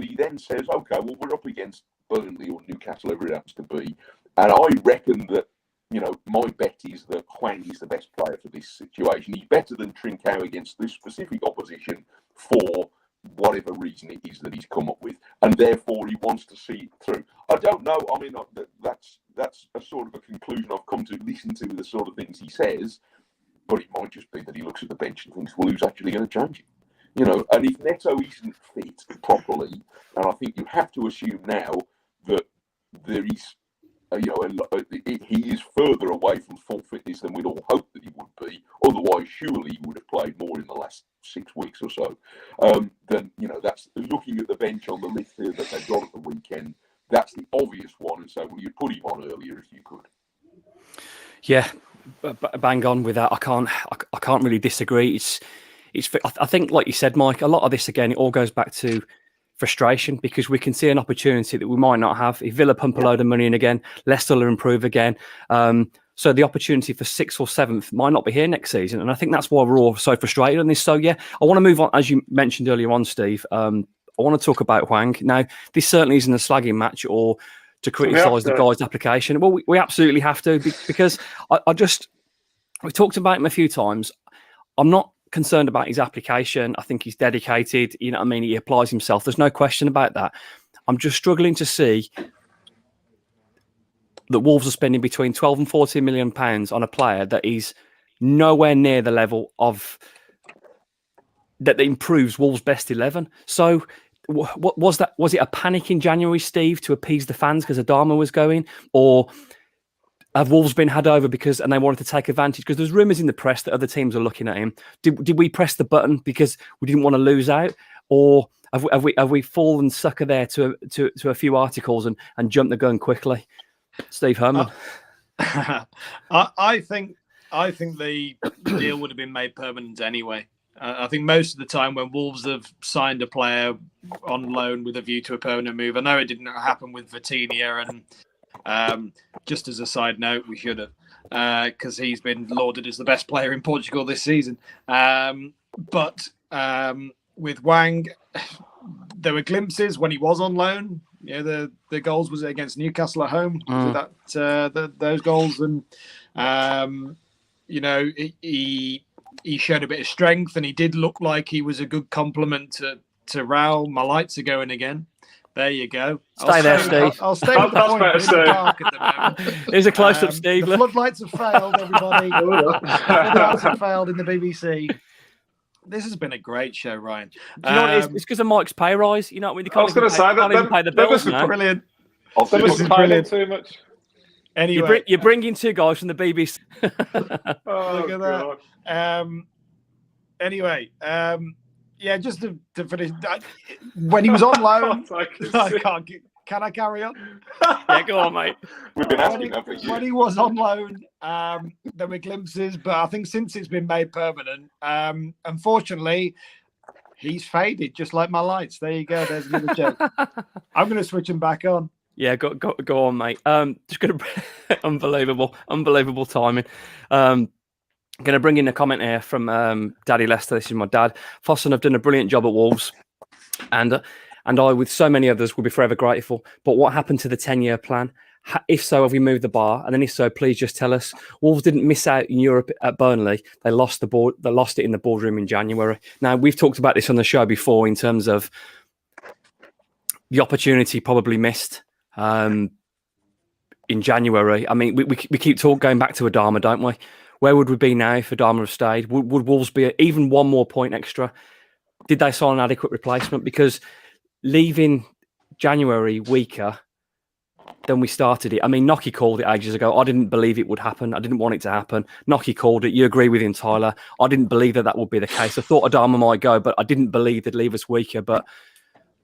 he then says, okay, well, we're up against Burnley or Newcastle, whoever it happens to be, and I reckon that, my bet is that Hwang is the best player for this situation. He's better than Trincao against this specific opposition for whatever reason it is that he's come up with, and therefore he wants to see it through. I don't know. I mean, that's a sort of a conclusion I've come to listen to the sort of things he says. But it might just be that he looks at the bench and thinks, well, who's actually going to change it? You know, and if Neto isn't fit properly, and I think you have to assume now that there is, he is further away from full fitness than we'd all hoped that he would be. Otherwise, surely he would have played more in the last 6 weeks or so. Then, that's looking at the bench on the list here that they've got at the weekend. That's the obvious one, and so you'd put him on earlier if you could. Yeah, bang on with that. I can't really disagree. I think, like you said, Mike, a lot of this again, it all goes back to frustration because we can see an opportunity that we might not have. If Villa pump a load of money in again, Leicester will improve again. So the opportunity for 6th or 7th might not be here next season, and I think that's why we're all so frustrated on this. So yeah, I want to move on, as you mentioned earlier on, Steve. I want to talk about Hwang. Now, this certainly isn't a slagging match or to criticise the guy's application. Well, we absolutely have to because we've talked about him a few times. I'm not concerned about his application. I think he's dedicated. You know what I mean? He applies himself. There's no question about that. I'm just struggling to see that Wolves are spending between 12 and 14 million pounds on a player that is nowhere near the level of that improves Wolves' best 11. So what was that? Was it a panic in January, Steve, to appease the fans because Adama was going, or have Wolves been had over and they wanted to take advantage? Because there's rumours in the press that other teams are looking at him. Did we press the button because we didn't want to lose out, or have we fallen sucker there to a few articles and jumped the gun quickly? Steve Herman. I think the deal would have been made permanent anyway. I think most of the time when Wolves have signed a player on loan with a view to a permanent move, I know it didn't happen with Vitinha, and just as a side note, we should have, because he's been lauded as the best player in Portugal this season. But with Hwang, there were glimpses when he was on loan. The goals was against Newcastle at home. Those goals, and he showed a bit of strength, and he did look like he was a good complement to Raul. My lights are going again. There you go. Stay there, Steve. I'll stay with the point. Better, In the park at the moment. Here's a close-up, Steve. The floodlights have failed, everybody. The floodlights have failed in the BBC. This has been a great show, Ryan. Do you know what it is? It's because of Mike's pay rise. You know what I mean? I was going to say that. Can't even pay the bills now. Brilliant. They must have paid him too much. Anyway, You're bringing two guys from the BBC. Oh, look at that. Anyway, just to finish, when he was on loan, can I carry on? Yeah, go on, mate. We've been asking that for years. When he was on loan, there were glimpses, but I think since it's been made permanent, unfortunately, he's faded, just like my lights. There you go. There's another joke. I'm going to switch him back on. Yeah, go on, mate. Just going to unbelievable timing. I'm going to bring in a comment here from Daddy Lester. This is my dad. Fossen have done a brilliant job at Wolves, and I, with so many others, will be forever grateful. But what happened to the 10-year plan? If so, have we moved the bar? And then if so, please just tell us. Wolves didn't miss out in Europe at Burnley. They lost it in the boardroom in January. Now, we've talked about this on the show before in terms of the opportunity probably missed in January. I mean, we keep going back to Adama, don't we? Where would we be now if Adama have stayed? Would Wolves be even one more point extra? Did they sign an adequate replacement? Because leaving January weaker than we started it. I mean, Nocky called it ages ago. I didn't believe it would happen. I didn't want it to happen. Nocky called it. You agree with him, Tyler. I didn't believe that would be the case. I thought Adama might go, but I didn't believe they'd leave us weaker. But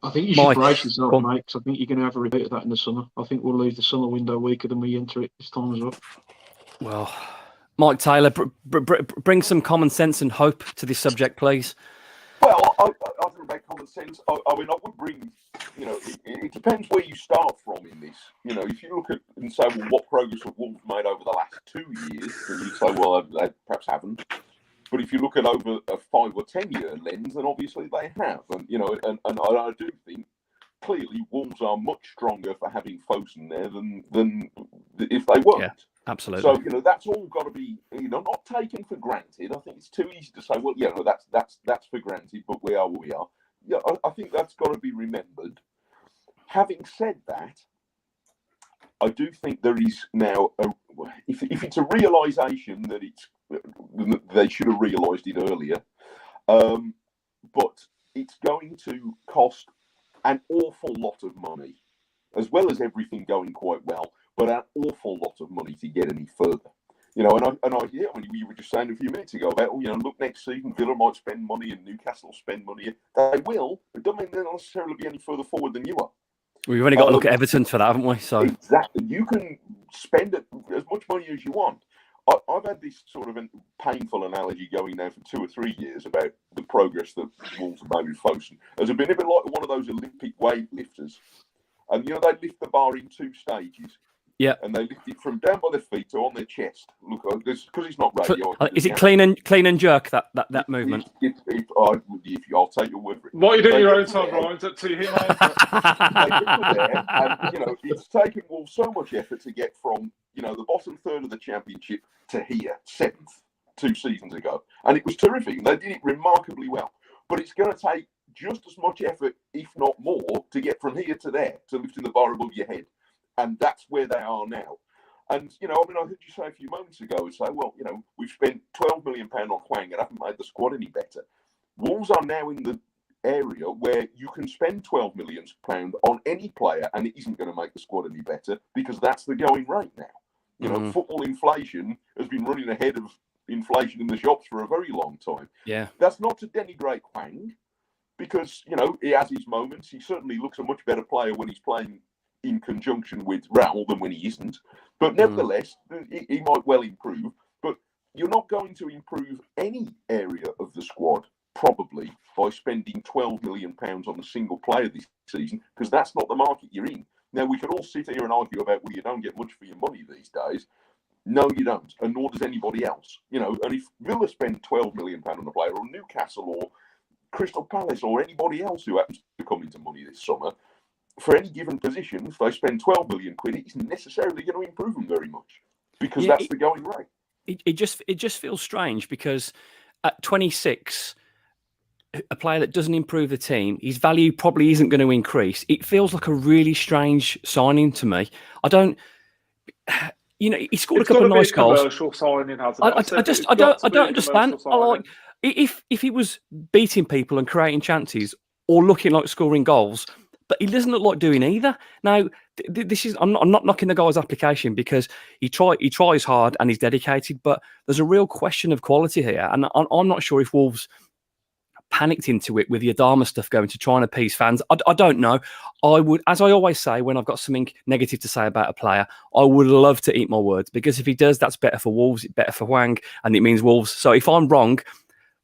I think you should brace yourself, mate, because I think you're going to have a repeat of that in the summer. I think we'll leave the summer window weaker than we enter it this time as well. Well, Mike Taylor, bring some common sense and hope to this subject, please. Well, I think about common sense. I mean, I would bring, it depends where you start from in this. If you look at and say, well, what progress have Wolves made over the last 2 years, then you say, well, they perhaps haven't. But if you look at over a 5 or 10 year lens, then obviously they have. And, and I do think clearly Wolves are much stronger for having Fosun there than if they weren't. Yeah. Absolutely. So that's all got to be not taken for granted. I think it's too easy to say, well, that's for granted, but we are where we are. Yeah, I think that's got to be remembered. Having said that, I do think there is now, if it's a realisation that they should have realised it earlier, but it's going to cost an awful lot of money, as well as everything going quite well, but an awful lot of money to get any further. You know, you were just saying a few minutes ago about, look, next season Villa might spend money and Newcastle spend money. They will, but don't mean they'll necessarily be any further forward than you are. We've only got to look at Everton for that, haven't we? So exactly, you can spend as much money as you want. I've had this sort of a painful analogy going now for 2 or 3 years about the progress that Wolves have made with Fosun. As a bit like one of those Olympic weightlifters, and they lift the bar in 2 stages. Yeah, and they lift it from down by their feet to on their chest. Look, because it's not radio. Is it clean and jerk that movement? I'll take your word for it. What you do in your own time, Ryan? It's up to you, and it's taken Wolves so much effort to get from the bottom third of the Championship to here, 7th, 2 seasons ago, and it was terrific. They did it remarkably well, but it's going to take just as much effort, if not more, to get from here to there, to lifting the bar above your head. And that's where they are now. And, I heard you say a few moments ago, we've spent £12 million on Hwang and haven't made the squad any better. Wolves are now in the area where you can spend £12 million on any player and it isn't going to make the squad any better, because that's the going rate now. Football inflation has been running ahead of inflation in the shops for a very long time. Yeah. That's not to denigrate Hwang, because, he has his moments. He certainly looks a much better player when he's playing in conjunction with Raul than when he isn't. But nevertheless, he might well improve. But you're not going to improve any area of the squad, probably, by spending £12 million on a single player this season, because that's not the market you're in. Now, we can all sit here and argue about, you don't get much for your money these days. No, you don't, and nor does anybody else. And if Villa spend £12 million on a player, or Newcastle, or Crystal Palace, or anybody else who happens to come into money this summer, for any given position, if they spend 12 million quid, it isn't necessarily going to improve them very much, because that's the going rate. It just feels strange, because at 26, a player that doesn't improve the team, his value probably isn't going to increase. It feels like a really strange signing to me. I don't. He scored a couple of nice goals. Commercial signing, hasn't it? I don't understand. If he was beating people and creating chances or looking like scoring goals, but he doesn't look like doing either. Now, this is I'm not knocking the guy's application, because he tries hard and he's dedicated, but there's a real question of quality here, and I'm not sure if Wolves panicked into it with the Adama stuff going to try and appease fans. I don't know. I would, as I always say, when I've got something negative to say about a player, I would love to eat my words, because if he does, that's better for Wolves, it's better for Hwang, and it means Wolves. So if I'm wrong,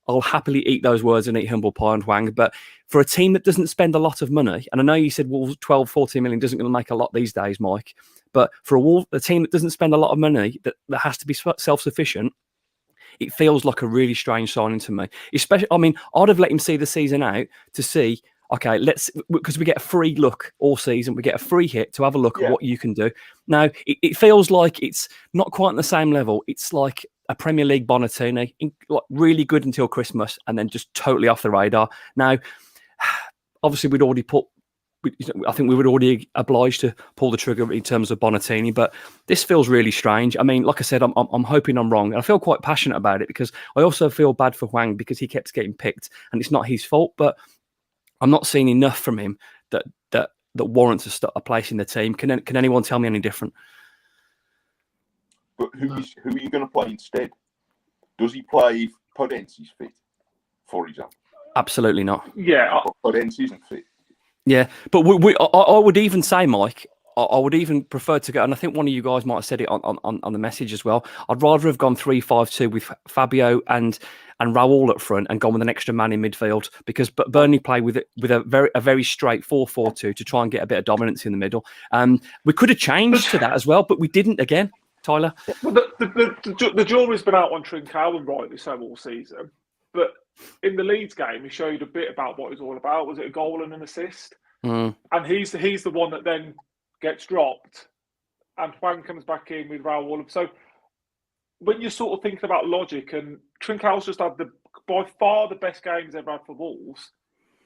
I'll happily eat those words and eat humble pie and Hwang. But for a team that doesn't spend a lot of money, and I know you said Wolves 12, 14 million doesn't going to make a lot these days, Mike, but for a team that doesn't spend a lot of money, that has to be self-sufficient, it feels like a really strange signing to me. Especially, I'd have let him see the season out to see, okay, because we get a free look all season, we get a free hit to have a look at what you can do. Now, it feels like it's not quite on the same level. It's like a Premier League Bonatini, like really good until Christmas and then just totally off the radar. Now, obviously, I think we would already obliged to pull the trigger in terms of Bonatini, but this feels really strange. Like I said, I'm hoping I'm wrong, and I feel quite passionate about it, because I also feel bad for Hwang, because he kept getting picked, and it's not his fault, but I'm not seeing enough from him that warrants a place in the team. Can anyone tell me any different? But who are you going to play instead? Does he play if Podence's fit, for example? Absolutely not. Yeah, Podence isn't fit. Yeah, but I would even say, Mike, I would even prefer to go, and I think one of you guys might have said it on the message as well. I'd rather have gone 3-5-2 with Fabio and Raul up front and gone with an extra man in midfield, because Burnley play with a very straight 4-4-2 to try and get a bit of dominance in the middle. We could have changed to that as well, but we didn't again. Tyler? Well, the jury's been out on Trincao, and rightly so, all season. But in the Leeds game, he showed a bit about what he's all about. Was it a goal and an assist? And he's the one that then gets dropped, and Hwang comes back in with Raul. So when you're sort of thinking about logic, and Trincao's just had by far the best game he's ever had for Wolves,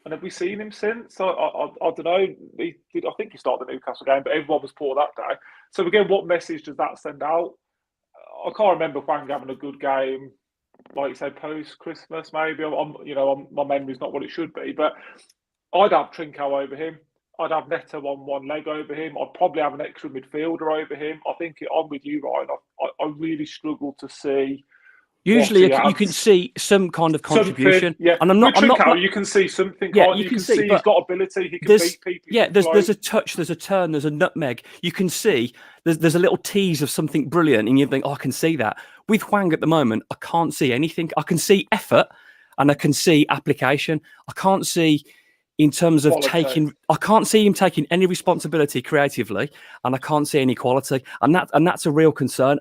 And have we seen him since? I don't know. I think he started the Newcastle game, but everyone was poor that day. So again, what message does that send out? I can't remember Hwang having a good game, like you said, post Christmas. Maybe my memory's not what it should be. But I'd have Trinko over him. I'd have Neto on one leg over him. I'd probably have an extra midfielder over him. I think I'm with you, Ryan. I really struggle to see. Usually, you can see some kind of contribution. Yeah, and I'm not. You can see something. Yeah, you can see he's got ability. He can beat people. Yeah, there's a touch, there's a turn, there's a nutmeg. You can see there's a little tease of something brilliant, and you think, I can see that. With Hwang at the moment, I can't see anything. I can see effort, and I can see application. I can't see in terms of I can't see him taking any responsibility creatively, and I can't see any quality, and that's a real concern.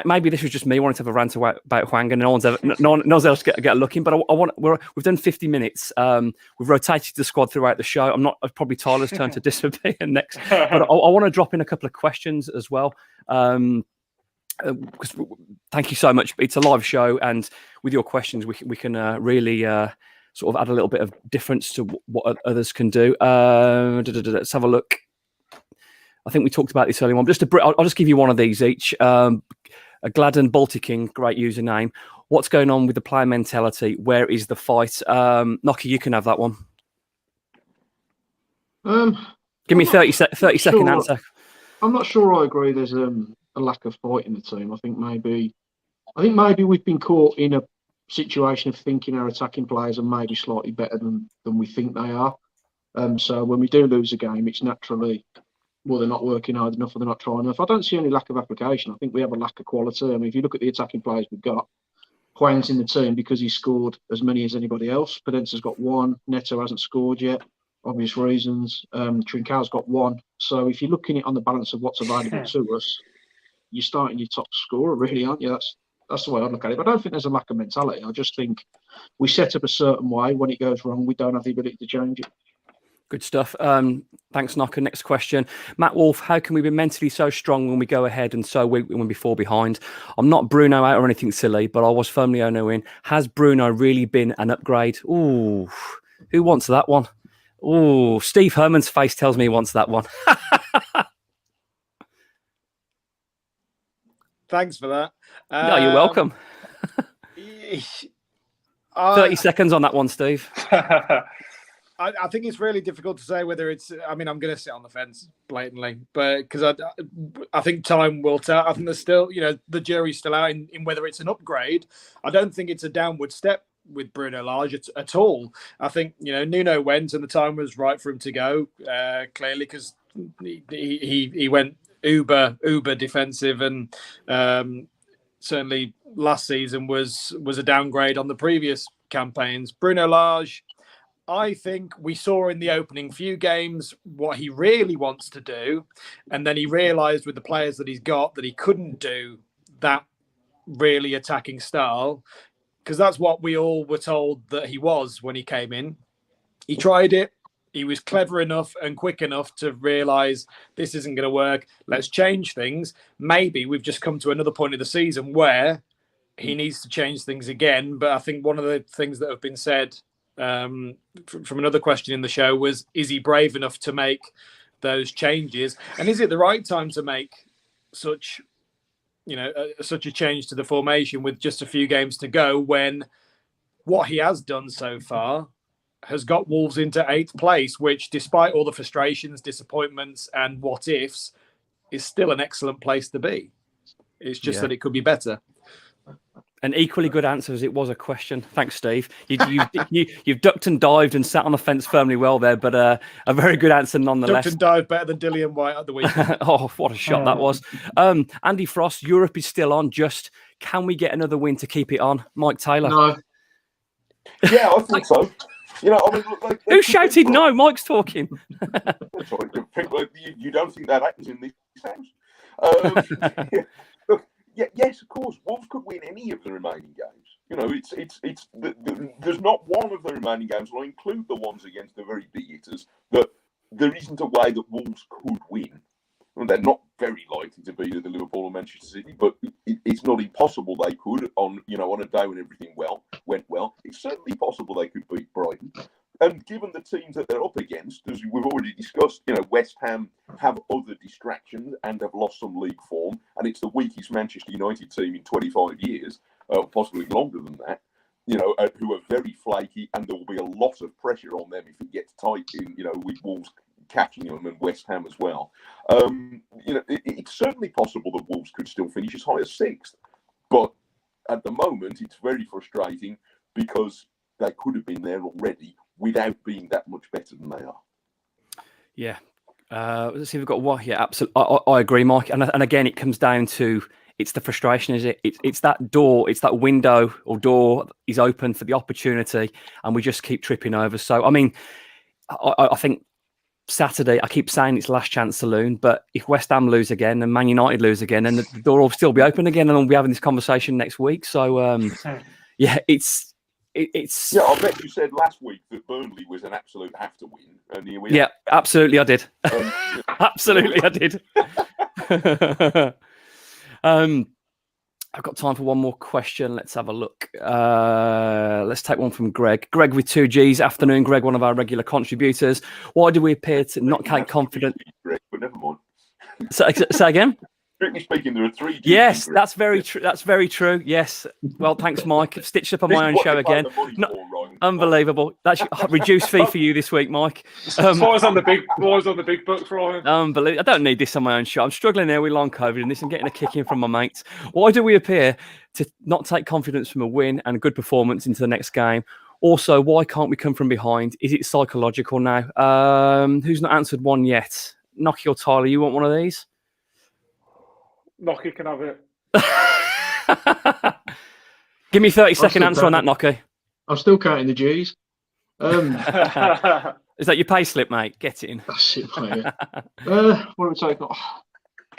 Maybe this was just me wanting to have a rant about Hwang, and no one's else get a look in. But we've done 50 minutes. We've rotated the squad throughout the show. It's probably Tyler's turn to disappear next. But I want to drop in a couple of questions as well. Because thank you so much. It's a live show, and with your questions, we can really sort of add a little bit of difference to what others can do. Let's have a look. I think we talked about this earlier on. I'll just give you one of these each. A Gladden Balticking, great username. What's going on with the player mentality? Where is the fight? Nocky, you can have that one. Give me 30-second answer. I'm not sure I agree there's a lack of fight in the team. I think maybe we've been caught in a situation of thinking our attacking players are maybe slightly better than we think they are. So when we do lose a game, it's naturally, well, they're not working hard enough or they're not trying enough. I don't see any lack of application. I think we have a lack of quality. I mean, if you look at the attacking players we've got, Hwang's in the team because he scored as many as anybody else. Pedenza's got one. Neto hasn't scored yet, obvious reasons. Trincao's got one. So if you're looking at on the balance of what's available to us, you're starting your top scorer, really, aren't you? That's the way I look at it. But I don't think there's a lack of mentality. I just think we set up a certain way. When it goes wrong, we don't have the ability to change it. Good stuff. Thanks, Knocker. Next question. Matt Wolf, how can we be mentally so strong when we go ahead and so weak when we fall behind? I'm not Bruno out or anything silly, but I was firmly Ono in. Has Bruno really been an upgrade? Ooh, who wants that one? Ooh, Steve Herman's face tells me he wants that one. Thanks for that. No, you're welcome. 30 seconds on that one, Steve. I think it's really difficult to say whether it's. I mean, I'm going to sit on the fence blatantly, but because I think time will tell. I think there's still, the jury's still out in whether it's an upgrade. I don't think it's a downward step with Bruno Lage at all. I think Nuno went and the time was right for him to go. Clearly, because he went uber defensive, and certainly last season was a downgrade on the previous campaigns. Bruno Lage, I think we saw in the opening few games what he really wants to do, and then he realised with the players that he's got that he couldn't do that really attacking style, because that's what we all were told that he was when he came in. He tried it. He was clever enough and quick enough to realise this isn't going to work. Let's change things. Maybe we've just come to another point of the season where he needs to change things again. But I think one of the things that have been said from another question in the show was, is he brave enough to make those changes, and is it the right time to make such a change to the formation with just a few games to go, when what he has done so far has got Wolves into 8th place, which, despite all the frustrations, disappointments and what ifs, is still an excellent place to be. It's just that it could be better. An equally good answer as it was a question. Thanks, Steve. You've ducked and dived and sat on the fence firmly well there, but a very good answer nonetheless. Ducked and dived better than Dillian White at the weekend. Oh, what a shot that was. Andy Frost, Europe is still on. Just, can we get another win to keep it on? Mike Taylor. No. Yeah, I think so. Who shouted no? Mike's talking. You don't think that happens in this house? Yes, of course. Wolves could win any of the remaining games. There's not one of the remaining games, and I include the ones against the very big hitters, that there isn't a way that Wolves could win. And they're not very likely to beat the Liverpool or Manchester City, but it's not impossible they could on a day when everything went well. It's certainly possible they could beat Brighton. teams that they're up against, as we've already discussed, West Ham have other distractions and have lost some league form, and it's the weakest Manchester United team in 25 years, possibly longer than that. Who are very flaky, and there will be a lot of pressure on them if it gets tight with Wolves catching them and West Ham as well. It's certainly possible that Wolves could still finish as high as 6th, but at the moment it's very frustrating because they could have been there already without being that much better than they are. Yeah. Let's see if we've got what. Yeah, absolutely. I agree, Mike. And again, it comes down to it's the frustration, is it? It's that door, it's that window or door is open for the opportunity, and we just keep tripping over. So, I mean, I think Saturday, I keep saying it's last chance saloon, but if West Ham lose again and Man United lose again, then the door will still be open again, and we'll be having this conversation next week. So, yeah, it's. Yeah, I bet you said last week that Burnley was an absolute have to win, and here we are. Yeah, absolutely, I did. Absolutely, I did. I've got time for one more question. Let's have a look. Let's take one from Greg. Greg with 2 Gs. Afternoon, Greg, one of our regular contributors. Why do we appear to not take confidence? Greg, but never mind. Say again? Strictly speaking, there are 3 Gs. Yes, that's very true. That's very true. Yes. Well, thanks, Mike. Stitched up on my own show again. Unbelievable. That's a reduced fee for you this week, Mike. Always on the big books, Ryan. Unbelievable. I don't need this on my own show. I'm struggling there with long COVID and this. I'm getting a kick in from my mates. Why do we appear to not take confidence from a win and a good performance into the next game? Also, why can't we come from behind? Is it psychological now? Who's not answered one yet? Nocky or Tyler, you want one of these? Nocky can have it. Give me 30-second answer on that, Nocky. I'm still counting the G's. Is that your pay slip, mate? Get it in. That's it, mate. What are we taking?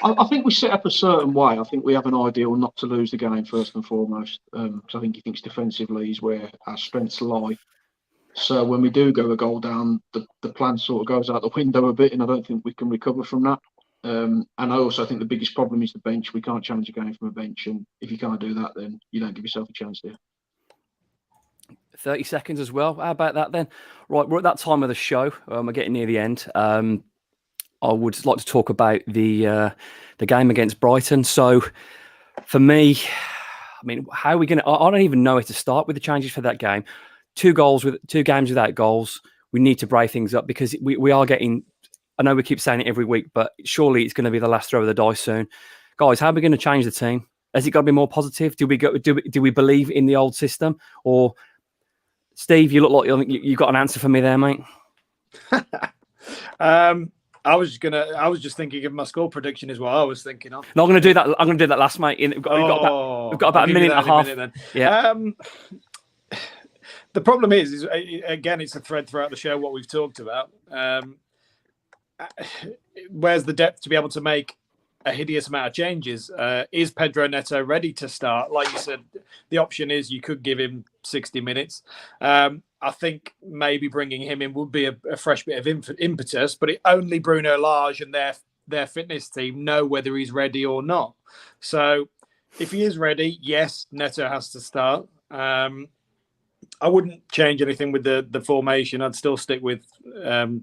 I think we set up a certain way. I think we have an ideal not to lose the game first and foremost. Because I think he thinks defensively is where our strengths lie. So when we do go a goal down, the plan sort of goes out the window a bit, and I don't think we can recover from that. And I also think the biggest problem is the bench. We can't challenge a game from a bench, and if you can't do that, then you don't give yourself a chance there. 30 seconds as well. How about that then? Right, we're at that time of the show. We're getting near the end. I would like to talk about the game against Brighton. So, for me, I mean, how are we going to? I don't even know where to start with the changes for that game. 2 games without goals. We need to break things up because we are getting. I know we keep saying it every week, but surely it's going to be the last throw of the dice soon, guys. How are we going to change the team? Has it got to be more positive? Do we believe in the old system? Or Steve, you look like you got an answer for me there, mate. I was just thinking of my score prediction is what I was thinking of. No, I'm going to do that. I'm going to do that last, mate. We've got about a minute and a half. Yeah. The problem is again, it's a thread throughout the show what we've talked about. Where's the depth to be able to make a hideous amount of changes? Is Pedro Neto ready to start? Like you said, the option is you could give him 60 minutes. I think maybe bringing him in would be a fresh bit of impetus, but only Bruno Lage and their fitness team know whether he's ready or not. So if he is ready, yes, Neto has to start. I wouldn't change anything with the formation. I'd still stick with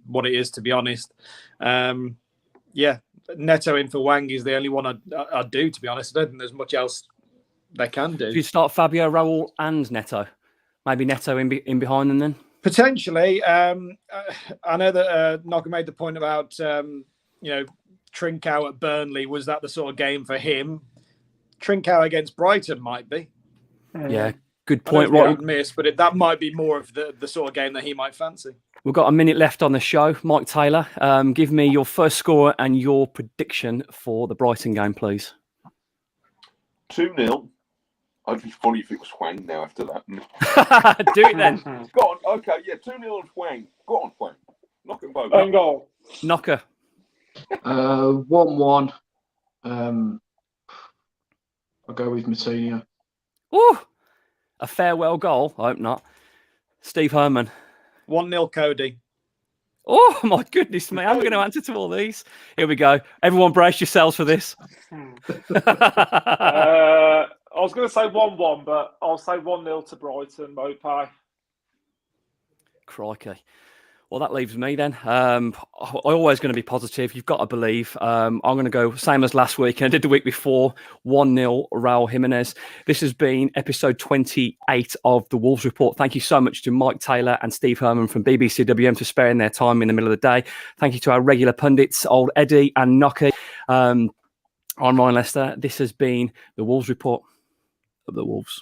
what it is, to be honest. Yeah, Neto in for Hwang is the only one I'd do, to be honest. I don't think there's much else they can do. Do you start Fabio, Raul and Neto? Maybe Neto in behind them then? Potentially. I know that Nogga made the point about, Trincao at Burnley. Was that the sort of game for him? Trincao against Brighton might be. Yeah, good point. Right, miss, but that might be more of the sort of game that he might fancy. We've got a minute left on the show. Mike Taylor, give me your first score and your prediction for the Brighton game, please. 2-0. It'd be funny if it was Hwang now after that. Do it then. Go on. Okay, yeah, 2-0 on Hwang. Go on, Hwang. Knock them both. Own goal. Knocker. 1-1. I'll go with Matinho. Ooh, a farewell goal. I hope not. Steve Herman. 1-0 Cody. Oh, my goodness me. I'm going to answer to all these. Here we go. Everyone brace yourselves for this. I was going to say 1-1, but I'll say 1-0 to Brighton, Mopai. Crikey. Well, that leaves me then. I'm always going to be positive. You've got to believe. I'm going to go same as last week, and I did the week before, 1-0 Raul Jimenez. This has been episode 28 of the Wolves Report. Thank you so much to Mike Taylor and Steve Herman from BBC WM for sparing their time in the middle of the day. Thank you to our regular pundits, old Eddie and Nocky. I'm Ryan Lester. This has been the Wolves Report of the Wolves.